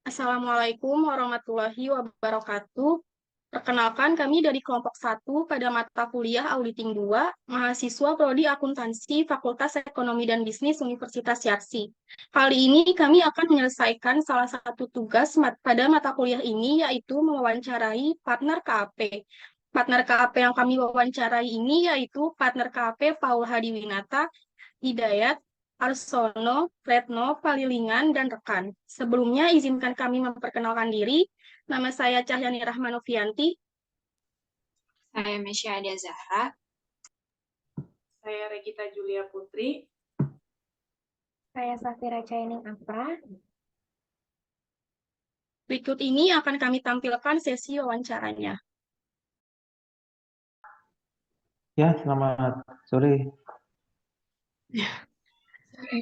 Assalamualaikum warahmatullahi wabarakatuh. Perkenalkan, kami dari kelompok satu pada mata kuliah Auditing 2, mahasiswa Prodi Akuntansi Fakultas Ekonomi dan Bisnis Universitas Yarsi. Kali ini kami akan menyelesaikan salah satu tugas pada mata kuliah ini, yaitu mewawancarai partner KAP. Partner KAP yang kami wawancarai ini yaitu partner KAP Paul Hadiwinata, Hidayat, Arsono, Retno, Palilingan, dan rekan. Sebelumnya, izinkan kami memperkenalkan diri. Nama saya Cahyani Rahmanovianti. Saya Mesya Adia Zahra. Saya Regita Julia Putri. Saya Safira Caining Afra. Berikut ini akan kami tampilkan sesi wawancaranya. Ya, selamat sore.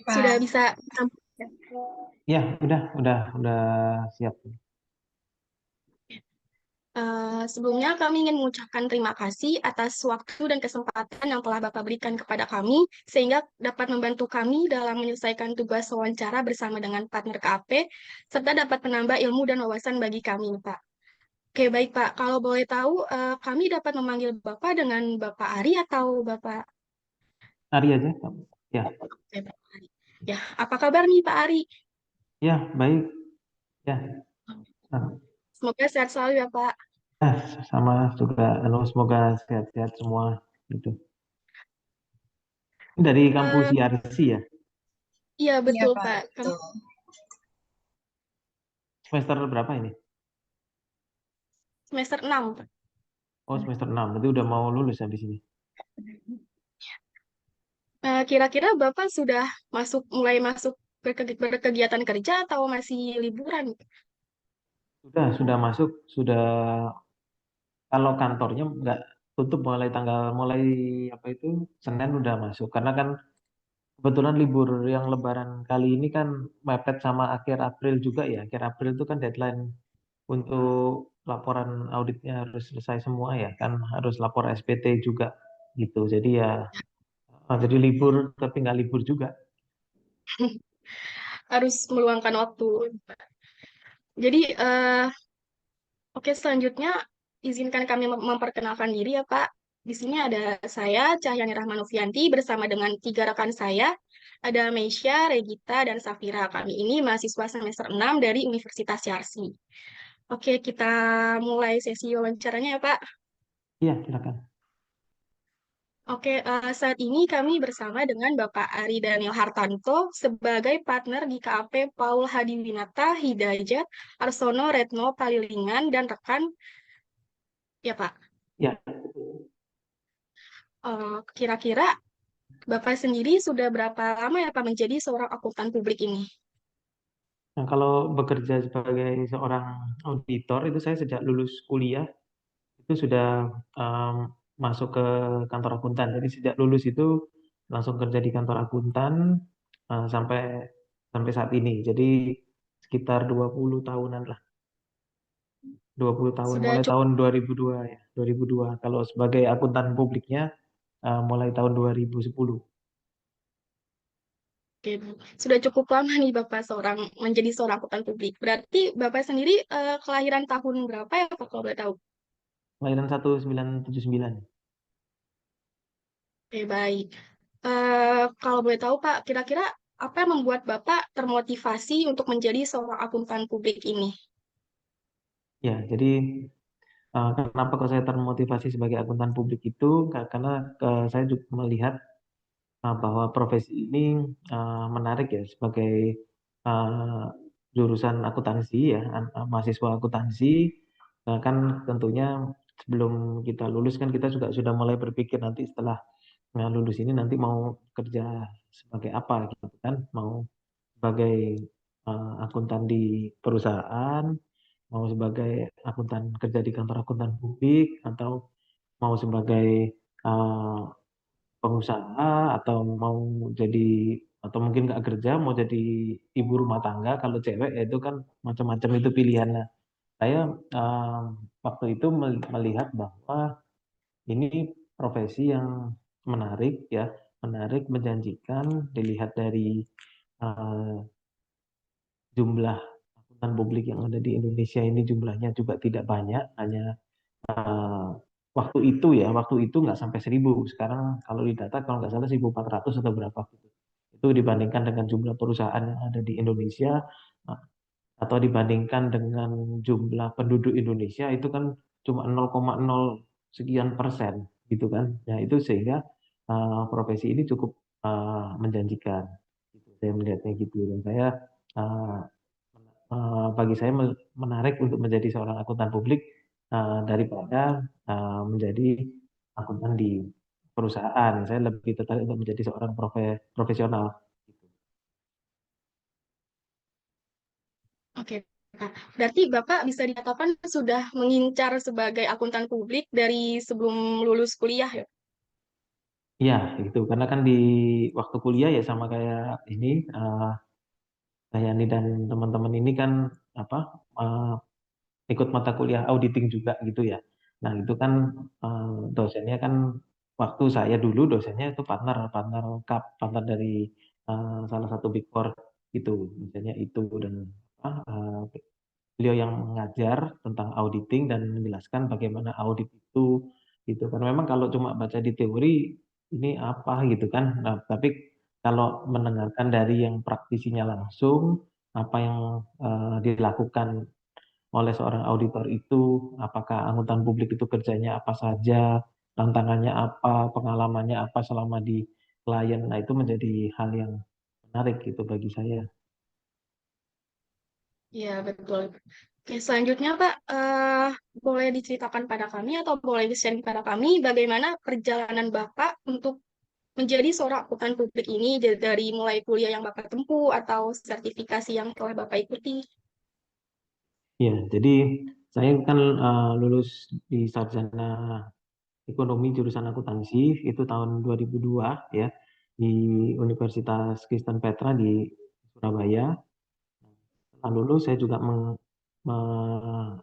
Sudah bisa tampilkan. Ya, udah siap. Sebelumnya kami ingin mengucapkan terima kasih atas waktu dan kesempatan yang telah Bapak berikan kepada kami, sehingga dapat membantu kami dalam menyelesaikan tugas wawancara bersama dengan partner KAP, serta dapat menambah ilmu dan wawasan bagi kami, Pak. Oke, baik Pak. Kalau boleh tahu, kami dapat memanggil Bapak dengan Bapak Ari atau Bapak... Ari aja, ya. Oke, Bapak Ari. Ya, apa kabar nih Pak Ari? Ya, baik. Ya. Nah, Semoga sehat selalu ya Pak. sama juga, semoga sehat-sehat semua gitu. Ini dari kampus Yarsi ya? Iya, betul Iya, Pak. betul. Semester berapa ini? Semester 6, Pak. Oh, semester 6. Berarti udah mau lulus habis ini. Kira-kira Bapak sudah mulai masuk berkegiatan kerja atau masih liburan? Sudah masuk, kalau kantornya nggak tutup mulai apa itu Senin udah masuk karena kan kebetulan libur yang Lebaran kali ini kan mepet sama akhir April juga ya. Akhir April itu kan deadline untuk laporan auditnya harus selesai semua ya kan, harus lapor SPT juga gitu. Jadi ya jadi libur tapi nggak libur juga. Harus meluangkan waktu. Jadi, oke, selanjutnya izinkan kami memperkenalkan diri ya Pak. Di sini ada saya, Cahyani Rahmanovianti, bersama dengan 3 rekan saya. Ada Meisya, Regita, dan Safira. Kami ini mahasiswa semester 6 dari Universitas Yarsi. Oke, kita mulai sesi wawancaranya ya Pak. Iya, silakan. Oke, saat ini kami bersama dengan Bapak Ari Daniel Hartanto sebagai partner di KAP Paul Hadiwinata, Hidayat, Arsono, Retno, Palilingan, dan rekan. Ya Pak, Ya. kira-kira Bapak sendiri sudah berapa lama ya Pak menjadi seorang akuntan publik ini? Nah, kalau bekerja sebagai seorang auditor itu saya sejak lulus kuliah itu sudah em, masuk ke kantor akuntan. Jadi sejak lulus itu langsung kerja di kantor akuntan sampai sampai saat ini. Jadi sekitar 20 tahunan lah. 20 tahun Sudah mulai cukup, tahun 2002 ya. 2002. Kalau sebagai akuntan publiknya mulai tahun 2010. oke, sudah cukup lama nih Bapak menjadi seorang akuntan publik. Berarti Bapak sendiri kelahiran tahun berapa ya Pak kalau boleh tahu? Kelahiran 1979. Oke, baik. Kalau boleh tahu Pak, kira-kira apa yang membuat Bapak termotivasi untuk menjadi seorang akuntan publik ini? Ya, jadi kenapa kok saya termotivasi sebagai akuntan publik itu karena saya juga melihat bahwa profesi ini menarik ya sebagai uh, jurusan akuntansi ya, mahasiswa akuntansi. Kan tentunya sebelum kita lulus kan kita juga sudah mulai berpikir nanti setelah lulus ini nanti mau kerja sebagai apa gitu kan, mau sebagai akuntan di perusahaan, mau sebagai akuntan kerja di kantor akuntan publik, atau mau sebagai uh, pengusaha, atau mau jadi, atau mungkin nggak kerja mau jadi ibu rumah tangga kalau cewek ya itu kan macam-macam itu pilihannya. Saya waktu itu melihat bahwa ini profesi yang menarik ya, menarik, menjanjikan dilihat dari uh, jumlah akuntan publik yang ada di Indonesia ini jumlahnya juga tidak banyak, hanya waktu itu nggak sampai 1.000. Sekarang kalau di data kalau nggak salah 1.400 atau berapa gitu. Itu dibandingkan dengan jumlah perusahaan yang ada di Indonesia atau dibandingkan dengan jumlah penduduk Indonesia itu kan cuma 0,0 sekian persen gitu kan. Nah itu sehingga profesi ini cukup menjanjikan. Gitu. Saya melihatnya gitu dan uh, bagi saya menarik untuk menjadi seorang akuntan publik daripada menjadi akuntan di perusahaan. Saya lebih tertarik untuk menjadi seorang profesional. Oke, Kak. Berarti Bapak bisa dikatakan sudah mengincar sebagai akuntan publik dari sebelum lulus kuliah ya? Iya, itu karena kan di waktu kuliah ya sama kayak ini, Dayani dan teman-teman ini kan apa ikut mata kuliah auditing juga gitu ya. Nah itu kan dosennya kan waktu saya dulu dosennya itu partner cup partner dari salah satu Big Four itu dosennya itu dan beliau yang mengajar tentang auditing dan menjelaskan bagaimana audit itu gitu kan memang kalau cuma baca di teori ini apa gitu kan nah, tapi kalau mendengarkan dari yang praktisinya langsung apa yang dilakukan oleh seorang auditor itu apakah akuntan publik itu kerjanya apa saja tantangannya apa pengalamannya apa selama di klien nah itu menjadi hal yang menarik gitu bagi saya. Iya, betul. Oke, selanjutnya Pak, boleh diceritakan pada kami atau boleh di-sharing pada kami bagaimana perjalanan Bapak untuk menjadi seorang akuntan publik ini dari mulai kuliah yang Bapak tempuh atau sertifikasi yang telah Bapak ikuti. Ya, jadi saya kan lulus di sarjana ekonomi jurusan akuntansi itu tahun 2002 ya di Universitas Kristen Petra di Surabaya. Setelah lulus saya juga mengincar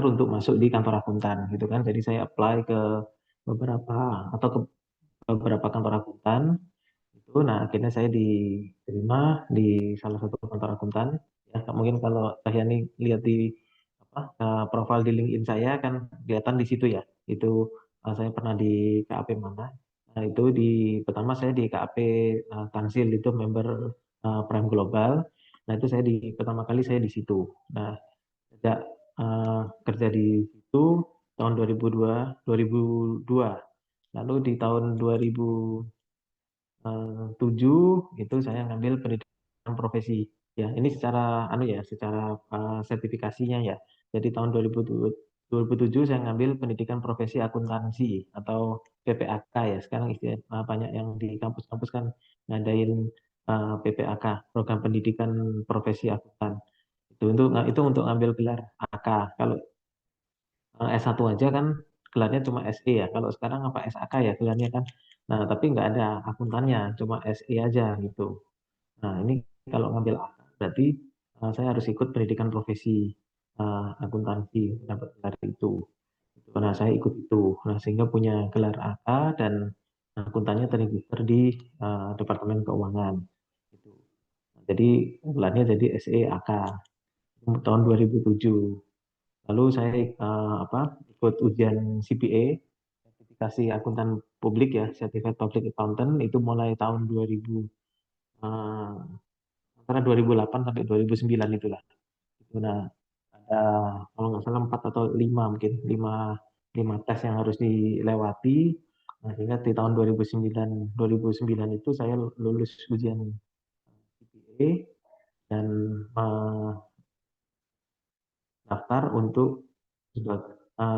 untuk masuk di kantor akuntan gitu kan. Jadi saya apply ke beberapa atau ke beberapa kantor akuntan itu. Nah akhirnya saya diterima di salah satu kantor akuntan. Ya mungkin kalau Tahyani lihat di profil di LinkedIn saya kan kelihatan di situ ya. Itu saya pernah di KAP mana. Nah, itu pertama saya di KAP Tansil itu member Prime Global. Nah, itu pertama kali saya di situ. Nah, sejak kerja di situ tahun 2002. Lalu di tahun 2007 itu saya ngambil pendidikan profesi. Ya, ini secara secara sertifikasinya ya. Jadi tahun 2007 saya ngambil pendidikan profesi akuntansi atau PPAK ya. Sekarang istilah banyak yang di kampus-kampus kan ngadain PPAK, program pendidikan profesi akuntan. Itu untuk ngambil gelar AK. Kalau S1 aja kan gelarnya cuma SE ya. Kalau sekarang apa SAK ya gelarnya kan. Nah, tapi nggak ada akuntannya, cuma SE aja gitu. Nah, ini kalau ngambil AK berarti saya harus ikut pendidikan profesi akuntansi dapat gelar itu. Nah, saya ikut itu. Nah, sehingga punya gelar AK dan akuntannya terregister di Departemen Keuangan. Gitu. Jadi gelarnya jadi SE AK tahun 2007. Lalu saya ikut ujian CPA, sertifikasi akuntan publik ya, Certified Public Accountant itu mulai tahun 2000 eh, antara 2008 sampai 2009 itulah. Nah, ada kalau nggak salah 4 atau 5 mungkin 5 tes yang harus dilewati. Nah, sehingga di tahun 2009 itu saya lulus ujian CPA dan daftar untuk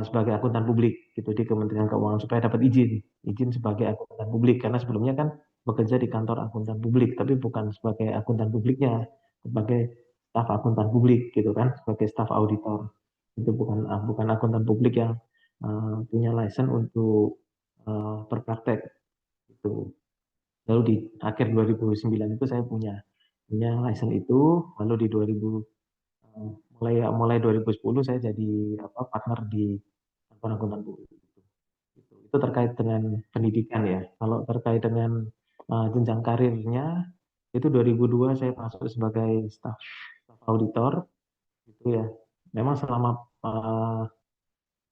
sebagai akuntan publik gitu di Kementerian Keuangan supaya dapat izin sebagai akuntan publik karena sebelumnya kan bekerja di kantor akuntan publik tapi bukan sebagai akuntan publiknya sebagai staf akuntan publik gitu kan sebagai staf auditor itu bukan akuntan publik yang punya license untuk berpraktek itu lalu di akhir 2009 itu saya punya license itu lalu di 2000 mulai 2010 saya jadi partner di kantor akuntan publik. Itu terkait dengan pendidikan ya. Kalau terkait dengan jenjang karirnya Itu 2002 saya masuk sebagai staf auditor gitu ya. Memang selama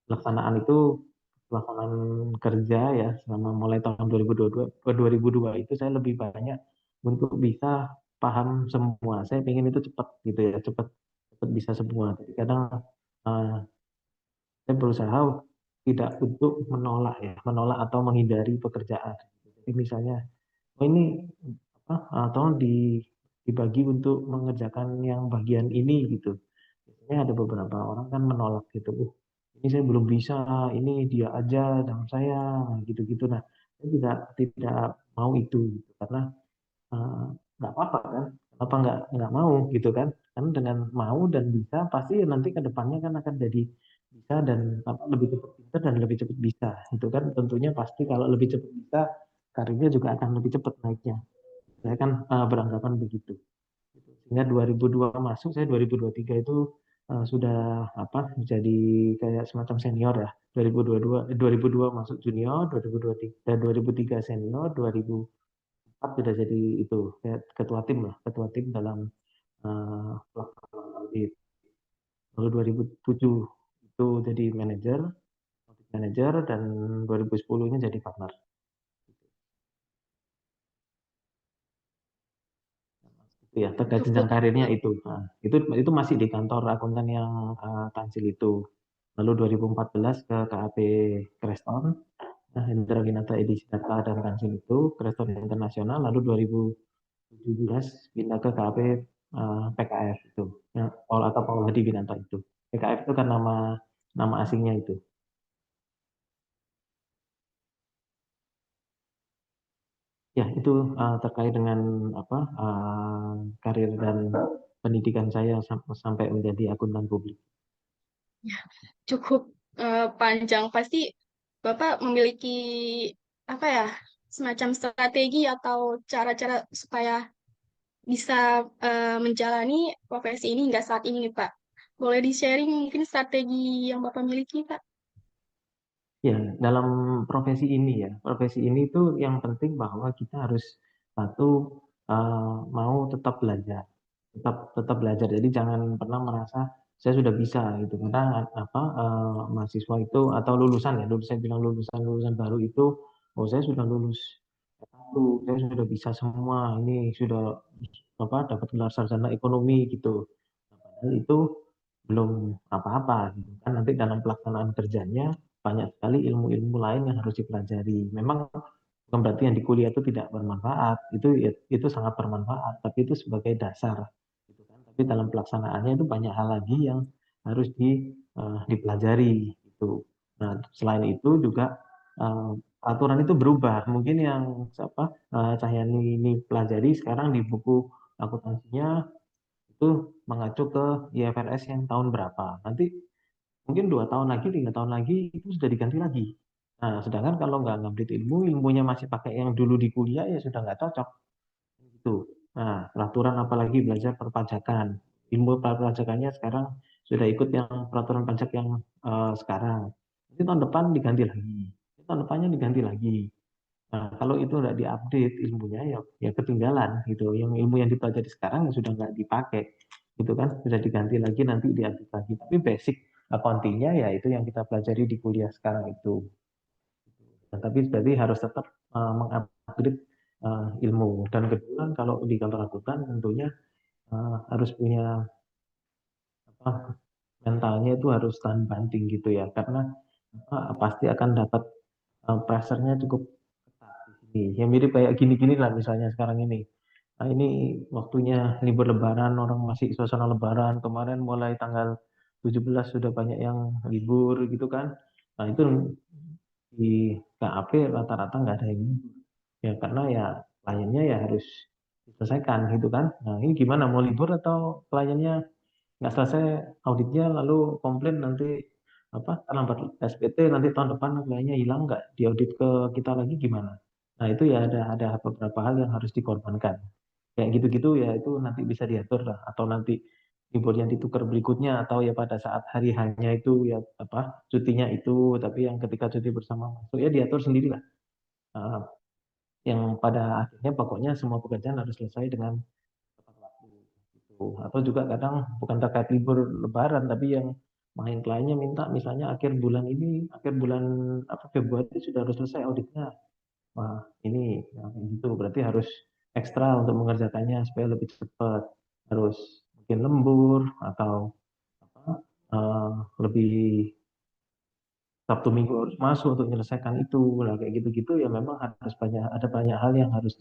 pelaksanaan kerja ya selama mulai tahun 2022 ke 2002 itu saya lebih banyak untuk bisa paham semua. Saya ingin itu cepat gitu ya, cepat cepat bisa semua. Jadi kadang uh, saya berusaha tidak untuk menolak atau menghindari pekerjaan. Jadi misalnya, oh ini apa, tolong dibagi untuk mengerjakan yang bagian ini gitu. Biasanya ada beberapa orang kan menolak gitu. Ini saya belum bisa, ini dia aja dan saya gitu-gitu. Nah, saya tidak mau itu gitu. Karena eh, nggak apa-apa kan, apa nggak mau gitu kan? Karena dengan mau dan bisa pasti nanti ke depannya kan akan jadi bisa dan apa, lebih cepat pintar dan lebih cepat bisa. Itu kan tentunya pasti kalau lebih cepat bisa karirnya juga akan lebih cepat naiknya. Saya kan beranggapan begitu. Sehingga 2002 masuk, saya 2023 itu sudah apa jadi kayak semacam senior ya. 2022 masuk junior, 2023 2003 senior, 2004 sudah jadi itu kayak ketua tim dalam pelaksanaan audit. Lalu 2007 itu jadi manajer dan 2010-nya jadi partner. Itu ya terkait jenjang Cukup karirnya itu. Nah, itu masih di kantor akuntan yang Tansil itu. Lalu 2014 ke KAP Creston, nah, Hendra Winata Edisi Data dan Tansil itu Creston Internasional. Lalu 2017 pindah ke KAP PKF itu, ya, Paul atau Paul Hadi Winata itu. PKF itu kan nama asingnya itu. Ya, itu terkait dengan apa karir dan pendidikan saya sampai menjadi akuntan publik. cukup panjang. Pasti Bapak memiliki apa ya, semacam strategi atau cara-cara supaya bisa menjalani profesi ini hingga saat ini nih, Pak. Boleh di-sharing mungkin strategi yang Bapak miliki, Pak? Ya, dalam profesi ini tuh yang penting bahwa kita harus satu mau tetap belajar, tetap belajar. Jadi jangan pernah merasa saya sudah bisa gitu. Karena apa mahasiswa itu atau saya bilang lulusan baru itu, oh saya sudah lulus satu, saya sudah bisa semua, ini sudah apa dapat gelar sarjana ekonomi gitu. Nah, padahal itu belum apa-apa gitu kan. Nanti dalam pelaksanaan kerjanya banyak sekali ilmu-ilmu lain yang harus dipelajari. Memang bukan berarti yang di kuliah itu tidak bermanfaat, itu sangat bermanfaat, tapi itu sebagai dasar gitu kan. Tapi dalam pelaksanaannya itu banyak hal lagi yang harus dipelajari gitu. Nah, selain itu juga eh, aturan itu berubah. Mungkin yang apa Cahyani ini pelajari sekarang di buku akuntansinya itu mengacu ke IFRS yang tahun berapa. Nanti mungkin 2 tahun lagi, 3 tahun lagi itu sudah diganti lagi. Nah, sedangkan kalau nggak ngupdate ilmunya masih pakai yang dulu di kuliah ya sudah nggak cocok. Gitu. Nah, peraturan apalagi belajar perpajakan. Ilmu perpajakannya sekarang sudah ikut yang peraturan pajak yang sekarang. Nanti tahun depan diganti lagi. Tahun depannya diganti lagi. Nah, kalau itu nggak diupdate ilmunya ya ketinggalan gitu. Yang ilmu yang dipelajari sekarang ya sudah nggak dipakai, gitu kan? Sudah diganti lagi nanti diupdate lagi. Tapi basic accounting-nya ya itu yang kita pelajari di kuliah sekarang itu. Nah, tapi berarti harus tetap mengupgrade ilmu. Dan kedua kalau di kantor akuntan tentunya harus punya apa mentalnya itu harus tahan banting gitu ya, karena pasti akan dapat pressure-nya cukup ketat di sini. Yang mirip kayak gini-gini lah misalnya sekarang ini. Nah, ini waktunya libur lebaran, orang masih suasana lebaran. Kemarin mulai tanggal 17 sudah banyak yang libur gitu kan. Nah, itu di KAP rata-rata nggak ada yang libur. Ya karena ya kliennya ya harus diselesaikan gitu kan. Nah, ini gimana mau libur atau kliennya nggak selesai auditnya lalu komplain nanti apa terlambat SPT nanti tahun depan kliennya hilang nggak diaudit ke kita lagi gimana? Nah itu ya ada beberapa hal yang harus dikorbankan. Kayak gitu-gitu ya itu nanti bisa diatur lah atau nanti libur yang ditukar berikutnya atau ya pada saat hari hanya itu ya apa cutinya itu tapi yang ketika cuti bersama masuk ya diatur sendiri lah. yang pada akhirnya pokoknya semua pekerjaan harus selesai dengan tepat waktu gitu. Atau juga kadang bukan terkait libur Lebaran, tapi yang kliennya minta misalnya akhir bulan apa Februari sudah harus selesai auditnya. Wah, ini gitu berarti harus ekstra untuk mengerjakannya supaya lebih cepat. Harus mungkin lembur atau apa lebih Sabtu Minggu harus masuk untuk menyelesaikan itu. Nah, kayak gitu-gitu ya memang ada banyak hal yang harus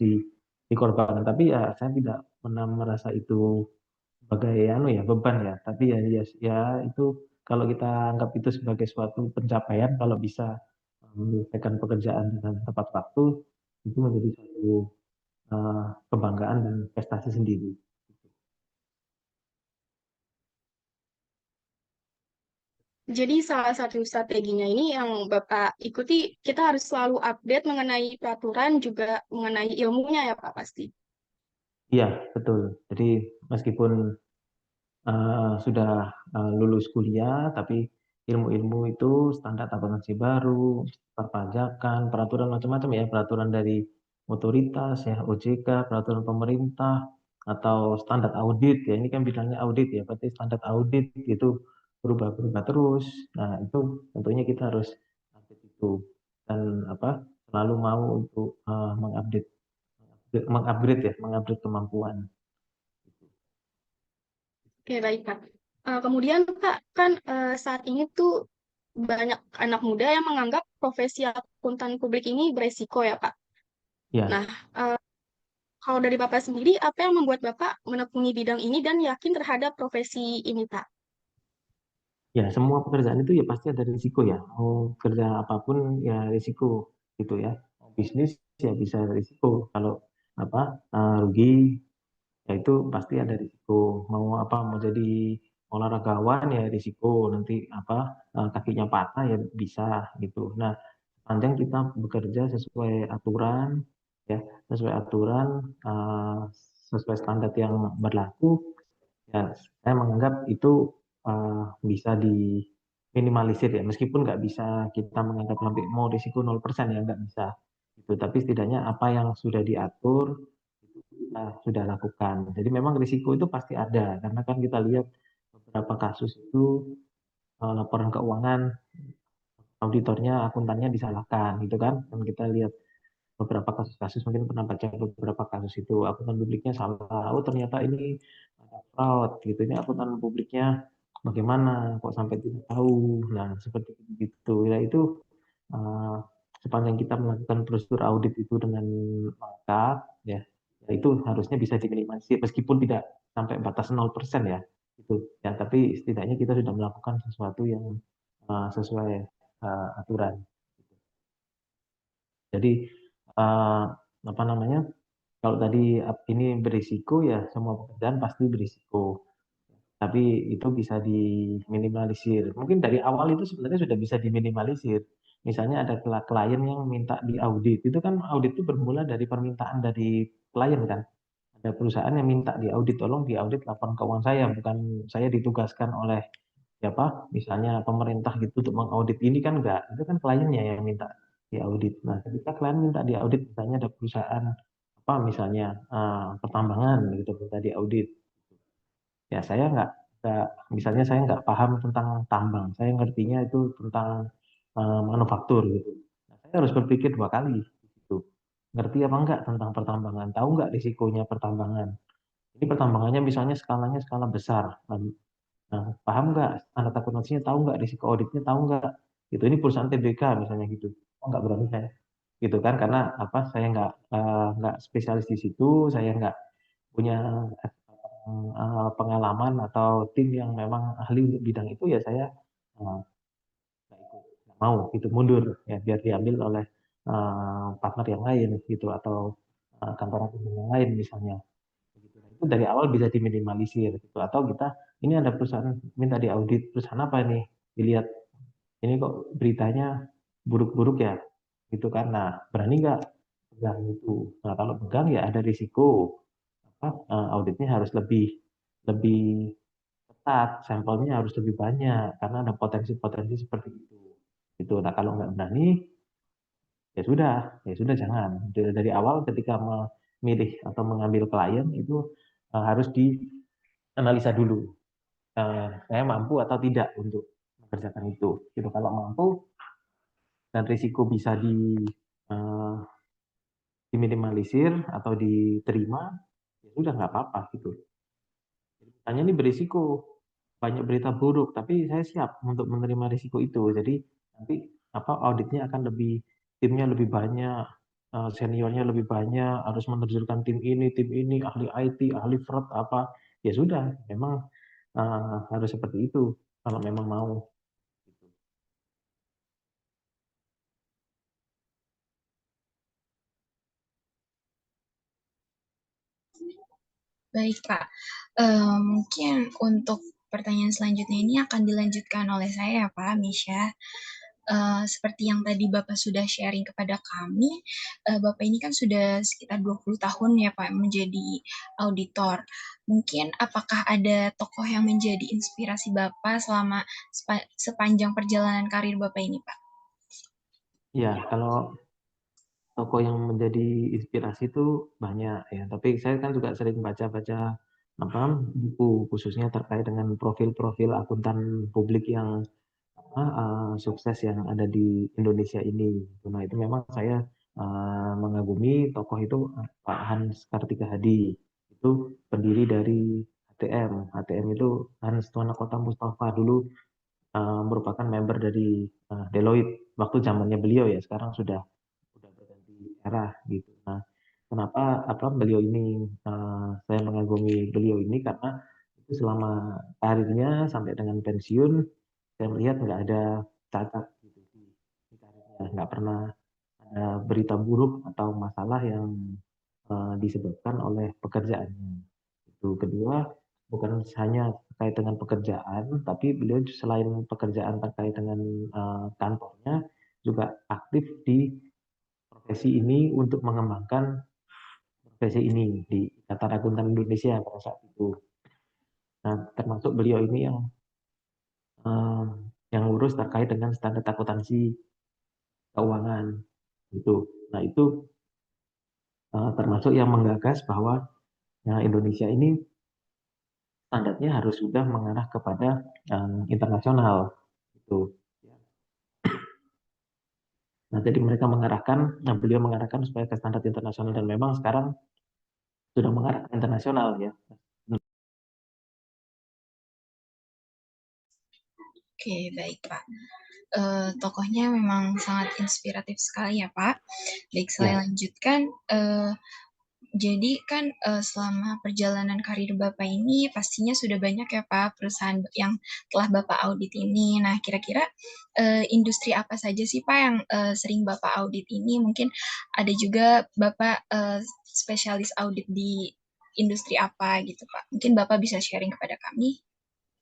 dikorbankan. Tapi ya saya tidak pernah merasa itu sebagai beban ya. Tapi ya itu kalau kita anggap itu sebagai suatu pencapaian kalau bisa menyelesaikan pekerjaan dengan tepat waktu itu menjadi suatu kebanggaan dan prestasi sendiri. Jadi salah satu strateginya ini yang Bapak ikuti, kita harus selalu update mengenai peraturan juga mengenai ilmunya ya Pak pasti. Iya, betul. Jadi meskipun sudah lulus kuliah, tapi ilmu-ilmu itu standar akuntansi baru, perpajakan, peraturan macam-macam ya, peraturan dari otoritas ya, OJK, peraturan pemerintah, atau standar audit ya, ini kan bidangnya audit ya, berarti standar audit itu berubah-berubah terus. Nah, itu tentunya kita harus update itu dan selalu mau untuk mengupgrade kemampuan. Oke, baik Pak. Kemudian Pak, kan saat ini tuh banyak anak muda yang menganggap profesi akuntan publik ini beresiko ya Pak. Ya. Nah, eh, kalau dari Bapak sendiri, apa yang membuat Bapak menekuni bidang ini dan yakin terhadap profesi ini Pak? Ya, semua pekerjaan itu ya pasti ada risiko ya. Mau kerja apapun ya risiko gitu ya. Mau bisnis ya bisa risiko. Kalau rugi ya itu pasti ada risiko. Mau jadi olahragawan ya risiko nanti kakinya patah ya bisa gitu. Nah, sepanjang kita bekerja sesuai aturan ya, sesuai aturan sesuai standar yang berlaku ya saya menganggap itu bisa diminimalisir ya meskipun nggak bisa kita menganggap sampai mau risiko 0% ya nggak bisa gitu tapi setidaknya apa yang sudah diatur itu kita sudah lakukan jadi memang risiko itu pasti ada karena kan kita lihat beberapa kasus itu laporan keuangan auditornya akuntannya disalahkan gitu kan dan kita lihat beberapa kasus-kasus mungkin pernah baca beberapa kasus itu akuntan publiknya salah oh ternyata ini ada fraud gitu ini akuntan publiknya bagaimana kok sampai tidak tahu nah seperti itu ya itu eh, sepanjang kita melakukan prosedur audit itu dengan lengkap ya, ya itu harusnya bisa diminimalisir meskipun tidak sampai batas 0% ya itu ya tapi setidaknya kita sudah melakukan sesuatu yang sesuai aturan jadi eh, apa namanya kalau tadi ini berisiko ya semua pekerjaan pasti berisiko. Tapi itu bisa diminimalisir. Mungkin dari awal itu sebenarnya sudah bisa diminimalisir. Misalnya ada klien yang minta diaudit. Itu kan audit itu bermula dari permintaan dari klien kan. Ada perusahaan yang minta diaudit, tolong diaudit laporan keuangan saya, bukan saya ditugaskan oleh siapa, misalnya pemerintah gitu untuk mengaudit ini kan enggak. Itu kan kliennya yang minta diaudit. Nah, ketika klien minta diaudit, misalnya ada perusahaan misalnya pertambangan gitu minta diaudit ya saya nggak misalnya saya nggak paham tentang tambang saya ngertinya itu tentang manufaktur gitu nah, saya harus berpikir dua kali gitu ngerti apa enggak tentang pertambangan tahu nggak risikonya pertambangan ini pertambangannya misalnya skalanya skala besar nah, paham nggak standar akuntansinya tahu nggak risiko auditnya tahu nggak gitu ini perusahaan TBK misalnya gitu oh nggak berani saya gitu kan karena saya nggak spesialis di situ saya nggak punya pengalaman atau tim yang memang ahli untuk bidang itu ya saya eh, nggak ikut nggak mau itu mundur ya biar diambil oleh partner yang lain gitu atau kantor akuntan yang lain misalnya gitu. Nah, itu dari awal bisa diminimalisir gitu atau kita ini ada perusahaan minta diaudit perusahaan apa ini dilihat ini kok beritanya buruk-buruk ya gitu kan nah berani nggak pegang itu nah kalau pegang ya ada risiko auditnya harus lebih lebih ketat, sampelnya harus lebih banyak karena ada potensi-potensi seperti itu. Gitu. Nah kalau nggak berani, ya sudah jangan. Dari awal ketika memilih atau mengambil klien itu harus dianalisa dulu. Saya mampu atau tidak untuk mengerjakan itu. Gitu. Kalau mampu dan risiko bisa eh, diminimalisir atau diterima, ya sudah nggak apa-apa gitu. Hanya ini berisiko banyak berita buruk, tapi saya siap untuk menerima risiko itu. Jadi nanti auditnya akan timnya lebih banyak, seniornya lebih banyak, harus menerjunkan tim ini, ahli IT, ahli fraud apa, ya sudah, memang harus seperti itu kalau memang mau. Baik, Pak. Mungkin untuk pertanyaan selanjutnya ini akan dilanjutkan oleh saya, Pak, Misha. Seperti yang tadi Bapak sudah sharing kepada kami, Bapak ini kan sudah sekitar 20 tahun ya Pak menjadi auditor. Mungkin apakah ada tokoh yang menjadi inspirasi Bapak selama sepanjang perjalanan karir Bapak ini, Pak? Ya, kalau tokoh yang menjadi inspirasi itu banyak ya, tapi saya kan juga sering baca-baca buku khususnya terkait dengan profil-profil akuntan publik yang sukses yang ada di Indonesia ini. Nah, itu memang saya mengagumi tokoh itu, Pak Hans Kartika Hadi. Itu pendiri dari HTM. HTM itu Hans Tuanakota Mustafa dulu merupakan member dari Deloitte waktu zamannya beliau ya. Sekarang sudah berganti era gitu. Nah, kenapa beliau ini saya mengagumi beliau ini karena itu selama karirnya sampai dengan pensiun saya melihat nggak ada cacat gitu di karirnya, nggak pernah ada berita buruk atau masalah yang disebabkan oleh pekerjaannya. Itu kedua, bukan hanya terkait dengan pekerjaan, tapi beliau selain pekerjaan terkait dengan kantornya juga aktif di profesi ini untuk mengembangkan profesi ini di Ikatan Akuntan Indonesia pada saat itu. Nah, termasuk beliau ini eh, yang ngurus terkait dengan standar akuntansi keuangan itu. Nah, itu termasuk yang menggagas bahwa Indonesia ini standarnya harus sudah mengarah kepada internasional itu. Nah, jadi mereka beliau mengarahkan supaya ke standar internasional dan memang sekarang sudah mengarah ke internasional ya. Oke, baik Pak. Tokohnya memang sangat inspiratif sekali ya Pak. Baik, saya Ya, lanjutkan. Jadi kan selama perjalanan karir Bapak ini pastinya sudah banyak ya Pak perusahaan yang telah Bapak audit ini. Nah, kira-kira industri apa saja sih Pak yang sering Bapak audit ini? Mungkin ada juga Bapak spesialis audit di industri apa gitu Pak. Mungkin Bapak bisa sharing kepada kami.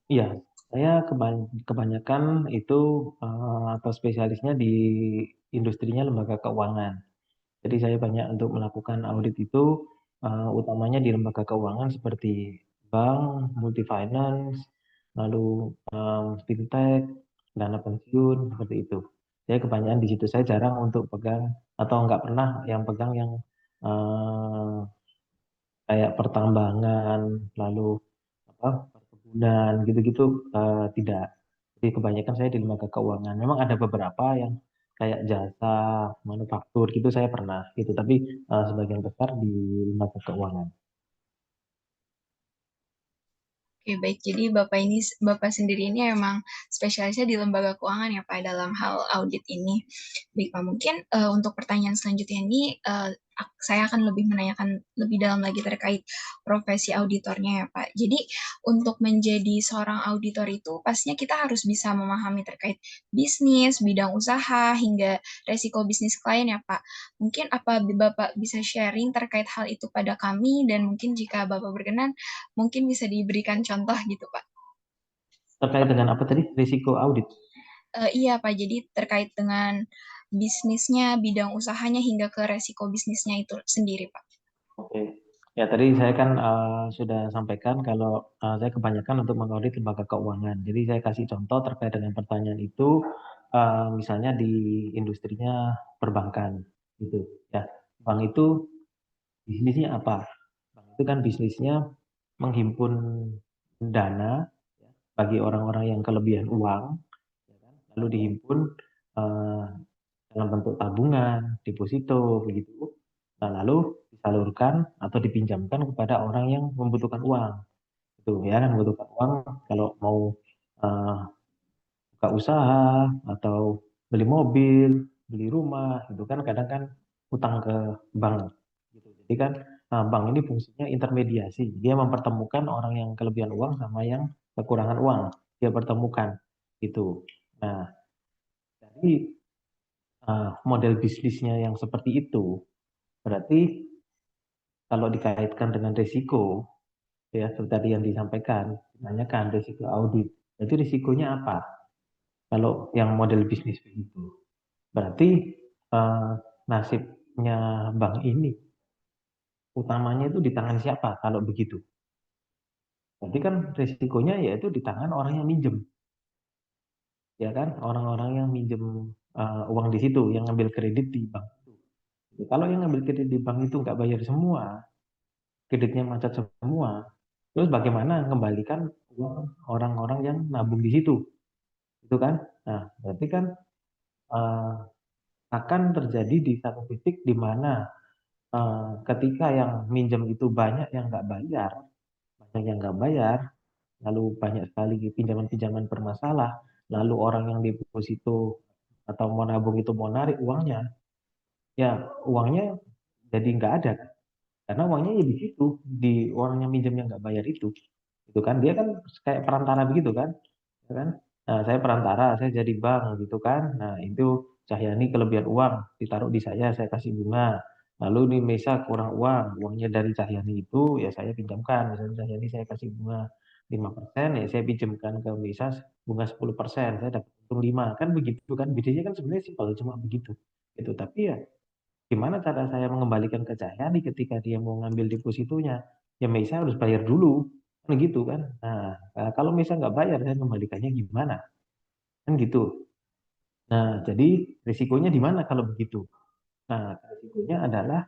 iya. Saya kebanyakan itu atau spesialisnya di industrinya lembaga keuangan. Jadi saya banyak untuk melakukan audit itu utamanya di lembaga keuangan seperti bank, multi finance, lalu fintech, dana pensiun seperti itu. Saya kebanyakan di situ. Saya jarang untuk pegang atau nggak pernah yang pegang yang eh, kayak pertambangan, lalu perkebunan gitu-gitu tidak. Jadi kebanyakan saya di lembaga keuangan. Memang ada beberapa yang kayak jasa, manufaktur gitu saya pernah gitu, tapi sebagian besar di lembaga keuangan. Oke, baik. Jadi Bapak sendiri ini emang spesialisnya di lembaga keuangan ya Pak dalam hal audit ini. Baik Pak, mungkin untuk pertanyaan selanjutnya ini saya akan lebih menanyakan lebih dalam lagi terkait profesi auditornya ya Pak. Jadi untuk menjadi seorang auditor itu pastinya kita harus bisa memahami terkait bisnis, bidang usaha, hingga resiko bisnis klien ya Pak. Mungkin apa Bapak bisa sharing terkait hal itu pada kami dan mungkin jika Bapak berkenan mungkin bisa diberikan contoh gitu, Pak. Terkait dengan apa tadi? Risiko audit. Iya, Pak. Jadi terkait dengan bisnisnya, bidang usahanya, hingga ke resiko bisnisnya itu sendiri, Pak. Oke. Ya, tadi saya kan sudah sampaikan kalau saya kebanyakan untuk mengaudit lembaga keuangan. Jadi saya kasih contoh terkait dengan pertanyaan itu misalnya di industrinya perbankan gitu ya. Bank itu bisnisnya apa? Bank itu kan bisnisnya menghimpun dana ya, bagi orang-orang yang kelebihan uang, ya kan? Lalu dihimpun eh, dalam bentuk tabungan, deposito, begitu. Nah, lalu disalurkan atau dipinjamkan kepada orang yang membutuhkan uang. Itu ya kan membutuhkan uang kalau mau eh, buka usaha atau beli mobil, beli rumah, itu kan kadang kan utang ke bank. Gitu. Jadi kan bank ini fungsinya intermediasi. Dia mempertemukan orang yang kelebihan uang sama yang kekurangan uang. Dia pertemukan gitu. Nah, dari model bisnisnya yang seperti itu, berarti kalau dikaitkan dengan risiko, ya seperti tadi yang disampaikan, ditanyakan risiko audit. Jadi risikonya apa? Kalau yang model bisnis begitu, berarti eh, nasibnya bank ini utamanya itu di tangan siapa kalau begitu? Berarti kan risikonya yaitu di tangan orang yang minjem, ya kan? Orang-orang yang minjem uang di situ, yang ngambil kredit di bank. Kalau yang ngambil kredit di bank itu nggak bayar semua, kreditnya macet semua, terus bagaimana mengembalikan uang orang-orang yang nabung di situ, itu kan? Nah, berarti kan eh, akan terjadi di satu titik di mana ketika yang minjem itu banyak yang nggak bayar, lalu banyak sekali pinjaman-pinjaman bermasalah, lalu orang yang deposito atau mau nabung itu mau narik uangnya, ya uangnya jadi nggak ada, karena uangnya ya di situ, di orang yang minjem yang nggak bayar itu kan dia kan kayak perantara begitu kan, ya kan? Nah, saya perantara, saya jadi bank gitu kan. Nah, itu Cahyani kelebihan uang, ditaruh di saya kasih bunga. Lalu nih Mesa kurang uang, uangnya dari Cahyani itu ya saya pinjamkan. Misalnya Cahyani saya kasih bunga 5%, ya saya pinjamkan ke Mesa bunga 10%, saya dapat untung 5. Kan begitu kan, bisnisnya kan sebenarnya simpel, cuma begitu. Gitu. Tapi ya gimana cara saya mengembalikan ke Cahyani ketika dia mau ngambil depositonya? Ya Mesa harus bayar dulu, kan gitu kan. Nah, kalau Mesa nggak bayar, saya kembalikannya gimana? Kan gitu. Nah, jadi risikonya di mana kalau begitu? Nah, risikonya adalah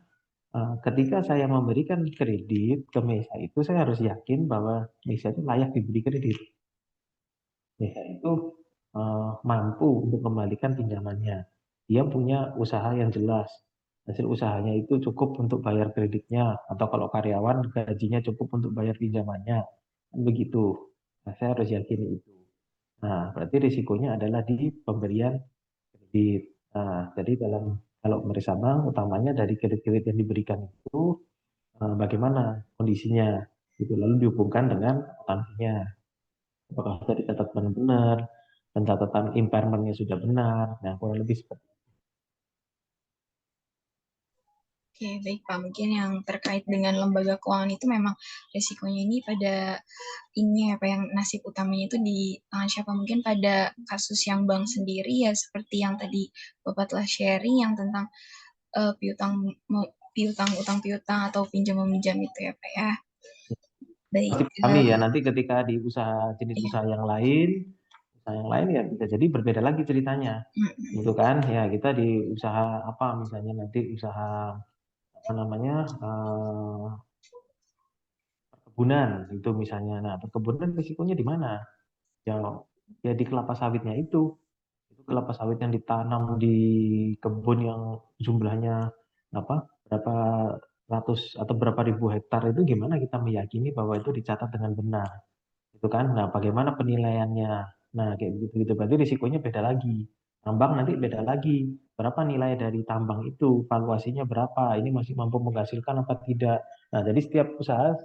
ketika saya memberikan kredit ke Mesa itu, saya harus yakin bahwa Mesa itu layak diberi kredit. Mesa itu mampu untuk kembalikan pinjamannya. Dia punya usaha yang jelas. Hasil usahanya itu cukup untuk bayar kreditnya, atau kalau karyawan gajinya cukup untuk bayar pinjamannya. Kan begitu. Nah, saya harus yakin itu. Nah, berarti risikonya adalah di pemberian kredit. Nah, jadi kalau merisa bank utamanya dari kredit-kredit yang diberikan itu bagaimana kondisinya, gitu. Lalu dihubungkan dengan akuntansinya. Apakah sudah dicatat benar-benar, pencatatan impairment-nya sudah benar. Nah, kurang lebih seperti itu. Oke, baik Pak. Mungkin yang terkait dengan lembaga keuangan itu memang resikonya ini pada ini apa yang nasib utamanya itu di tangan siapa. Mungkin pada kasus yang bank sendiri ya seperti yang tadi Bapak telah sharing yang tentang piutang piutang utang piutang atau pinjam meminjam itu ya Pak ya. Baik. Masih kami ya nanti ketika di jenis Iya. usaha yang lain ya bisa jadi berbeda lagi ceritanya, gitu kan? Ya kita di usaha apa misalnya nanti usaha apa namanya perkebunan itu misalnya. Nah, perkebunan risikonya di mana? Ya, ya di kelapa sawitnya itu. Itu kelapa sawit yang ditanam di kebun yang jumlahnya apa berapa ratus atau berapa ribu hektar, itu gimana kita meyakini bahwa itu dicatat dengan benar, itu kan? Nah, bagaimana penilaiannya? Nah, kayak begitu gitu, berarti risikonya beda lagi. Tambang nanti beda lagi, berapa nilai dari tambang itu, valuasinya berapa, ini masih mampu menghasilkan apa tidak. Nah, jadi setiap usaha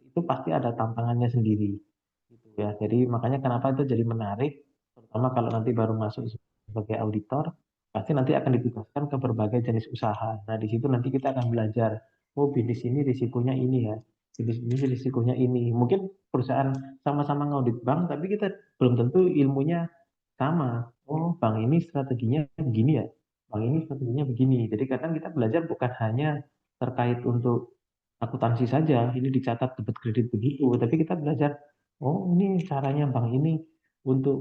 itu pasti ada tantangannya sendiri, gitu ya. Jadi makanya kenapa itu jadi menarik, terutama kalau nanti baru masuk sebagai auditor, pasti nanti akan ditugaskan ke berbagai jenis usaha. Nah, di situ nanti kita akan belajar, oh bisnis ini risikonya ini ya, bisnis ini risikonya ini. Mungkin perusahaan sama-sama ngaudit bank, tapi kita belum tentu ilmunya sama. Oh, bank ini strateginya begini ya, bank ini strateginya begini. Jadi kadang kita belajar bukan hanya terkait untuk akuntansi saja, ini dicatat debit kredit begitu, tapi kita belajar, oh ini caranya bank ini untuk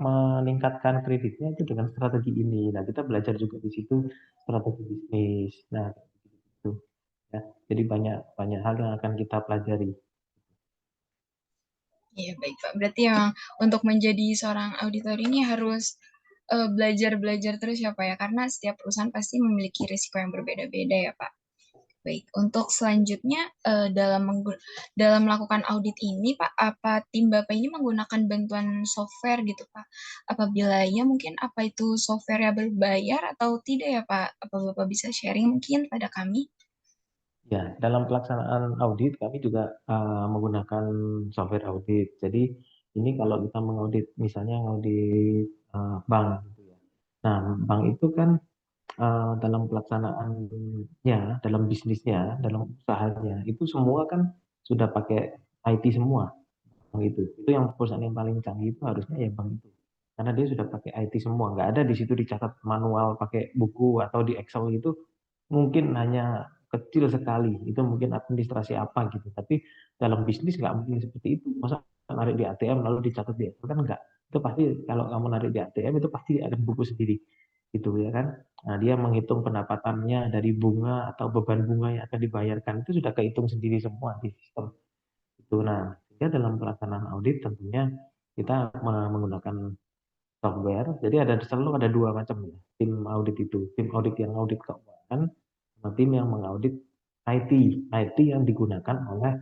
meningkatkan kreditnya itu dengan strategi ini. Nah, kita belajar juga di situ strategi bisnis. Nah, itu ya. Jadi banyak banyak hal yang akan kita pelajari. Iya, baik Pak. Berarti memang untuk menjadi seorang auditor ini harus belajar-belajar terus ya Pak ya, karena setiap perusahaan pasti memiliki risiko yang berbeda-beda ya Pak. Baik, untuk selanjutnya dalam melakukan audit ini Pak, apa tim Bapak ini menggunakan bantuan software gitu Pak? Apabila ya mungkin apa itu software yang berbayar atau tidak ya Pak? Apa Bapak bisa sharing mungkin pada kami? Ya, dalam pelaksanaan audit kami juga menggunakan software audit. Jadi ini kalau kita mengaudit, misalnya mengaudit bank gitu ya. Nah, bank itu kan dalam pelaksanaannya, dalam bisnisnya, dalam usahanya, itu semua kan sudah pakai IT semua. Bank itu. Itu yang perusahaan yang paling canggih itu harusnya ya bank itu. Karena dia sudah pakai IT semua. Nggak ada di situ dicatat manual pakai buku atau di Excel itu mungkin hanya kecil sekali. Itu mungkin administrasi apa gitu. Tapi dalam bisnis nggak mungkin seperti itu. Masa narik di ATM lalu dicatat di Excel kan nggak. Itu pasti kalau kamu narik di ATM itu pasti ada buku sendiri gitu ya kan. Nah, dia menghitung pendapatannya dari bunga atau beban bunga yang akan dibayarkan itu sudah kehitung sendiri semua di sistem itu. Nah, sehingga dalam pelaksanaan audit tentunya kita menggunakan software. Jadi selalu ada dua macam ya tim audit itu. Tim audit yang audit keuangan sama tim yang mengaudit IT. IT yang digunakan oleh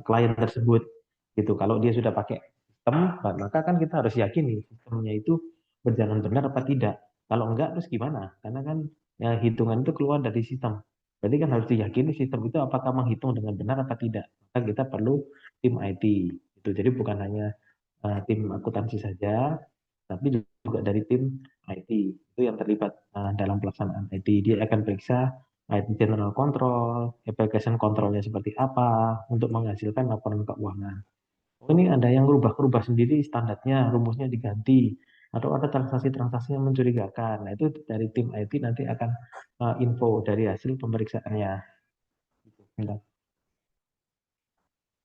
klien tersebut gitu. Kalau dia sudah pakai sistem, maka kan kita harus yakin nih sistemnya itu berjalan benar apa tidak. Kalau enggak terus gimana? Karena kan ya, hitungan itu keluar dari sistem. Berarti kan harus diyakini sistem itu apakah menghitung dengan benar apa tidak. Maka kita perlu tim IT. Itu jadi bukan hanya tim akuntansi saja, tapi juga dari tim IT itu yang terlibat dalam pelaksanaan IT. Dia akan periksa IT general control, application controlnya seperti apa untuk menghasilkan laporan keuangan. Oh, ini ada yang rubah-rubah sendiri standarnya, rumusnya diganti, atau ada transaksi-transaksi yang mencurigakan. Nah, itu dari tim IT nanti akan info dari hasil pemeriksaannya.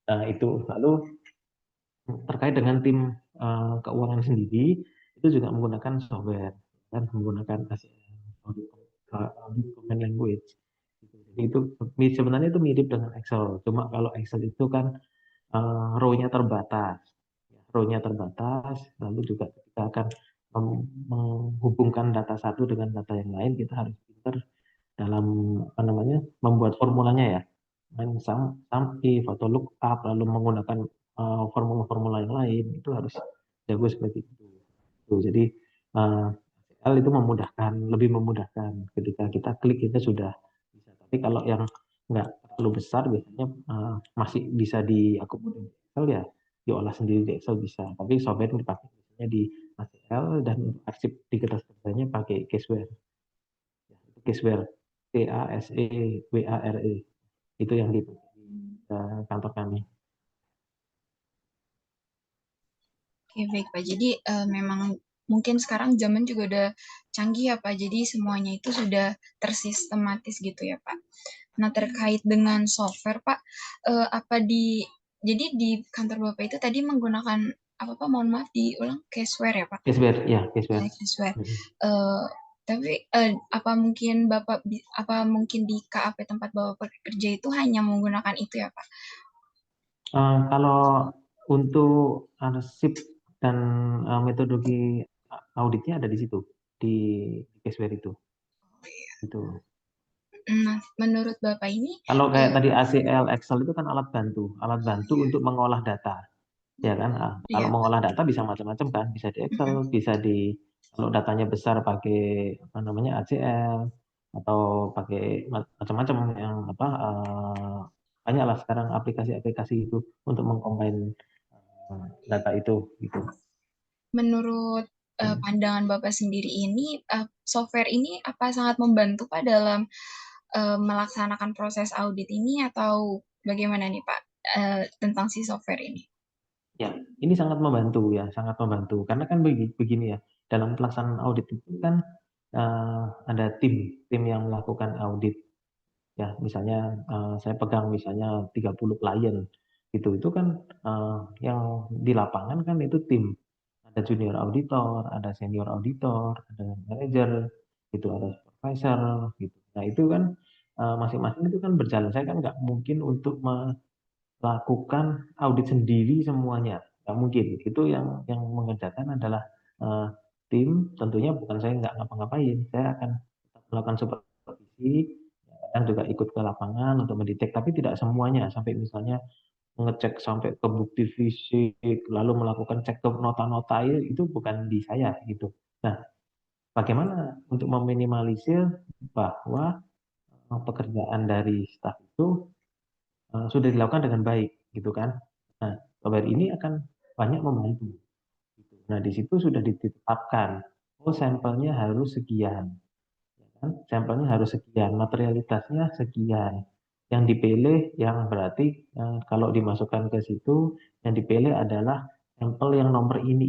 Nah, itu lalu terkait dengan tim keuangan sendiri itu juga menggunakan software dan menggunakan audit command language. Jadi itu sebenarnya itu mirip dengan Excel. Cuma kalau Excel itu kan row-nya terbatas. Row-nya terbatas, lalu juga kita akan menghubungkan data satu dengan data yang lain, kita harus pintar dalam apa namanya membuat formulanya ya. Main sum if atau lookup lalu menggunakan formula-formula yang lain itu harus jago seperti itu. Tuh, jadi hal itu memudahkan, lebih memudahkan ketika kita klik kita sudah bisa. Tapi kalau yang nggak terlalu besar biasanya masih bisa diakomodir di Excel ya diolah sendiri di Excel bisa. Tapi software yang dipakai biasanya di ACL dan arsip di kertas kerjanya pakai Caseware. Ya, itu Caseware, CASEWARE itu yang di kantor kami. Oke, baik Pak. Jadi memang mungkin sekarang zaman juga udah canggih ya Pak. Jadi semuanya itu sudah tersistematis gitu ya Pak. Nah, terkait dengan software Pak, jadi di kantor Bapak itu tadi menggunakan apa Pak? Mohon maaf diulang, Caseware ya Pak? Caseware, ya Caseware. Ya, Caseware. Tapi apa mungkin di KAP tempat Bapak bekerja itu hanya menggunakan itu ya Pak? Kalau untuk arsip dan metodologi auditnya ada di situ di Caseware itu. Itu. Nah, menurut Bapak ini Kalau kayak tadi ACL, Excel itu kan alat bantu untuk mengolah data, ya kan? Kalau ya, mengolah data bisa macam-macam kan, bisa di Excel, bisa di kalau datanya besar pakai apa namanya ACL atau pakai macam-macam yang apa banyak lah sekarang aplikasi-aplikasi itu untuk mengcombine data itu gitu. menurut pandangan Bapak sendiri ini, software ini apa sangat membantu Pak dalam melaksanakan proses audit ini atau bagaimana nih Pak tentang si software ini? Ya, ini sangat membantu ya, sangat membantu. Karena kan begini ya, dalam pelaksanaan audit itu kan ada tim yang melakukan audit. Ya, misalnya saya pegang misalnya 30 klien gitu. Itu kan yang di lapangan kan itu tim. Ada junior auditor, ada senior auditor, ada manager, gitu, ada supervisor, gitu. Nah itu kan masing-masing itu kan berjalan. Saya kan nggak mungkin untuk melakukan audit sendiri semuanya, nggak mungkin. Itu yang mengerjakan adalah eh, tim. Tentunya bukan saya nggak ngapa-ngapain, saya akan tetap melakukan supervisi, dan juga ikut ke lapangan untuk mendetek, tapi tidak semuanya sampai misalnya ngecek sampai ke bukti fisik, lalu melakukan cek ke nota-nota itu bukan di saya gitu. Nah, bagaimana untuk meminimalisir bahwa pekerjaan dari staf itu sudah dilakukan dengan baik gitu kan? Nah, KBRI ini akan banyak membantu. Gitu. Nah, di situ sudah ditetapkan, oh sampelnya harus sekian, ya kan? Sampelnya harus sekian, materialitasnya sekian. Yang dipilih yang berarti kalau dimasukkan ke situ, yang dipilih adalah sampel yang nomor ini.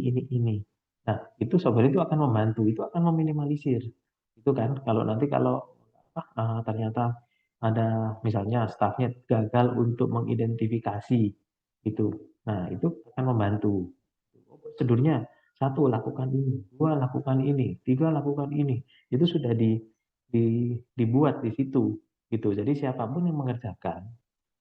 Nah, itu software itu akan membantu, itu akan meminimalisir. Itu kan, kalau ternyata ada misalnya stafnya gagal untuk mengidentifikasi itu. Nah, itu akan membantu. Prosedurnya, satu lakukan ini, dua lakukan ini, tiga lakukan ini. Itu sudah dibuat di situ gitu. Jadi siapapun yang mengerjakan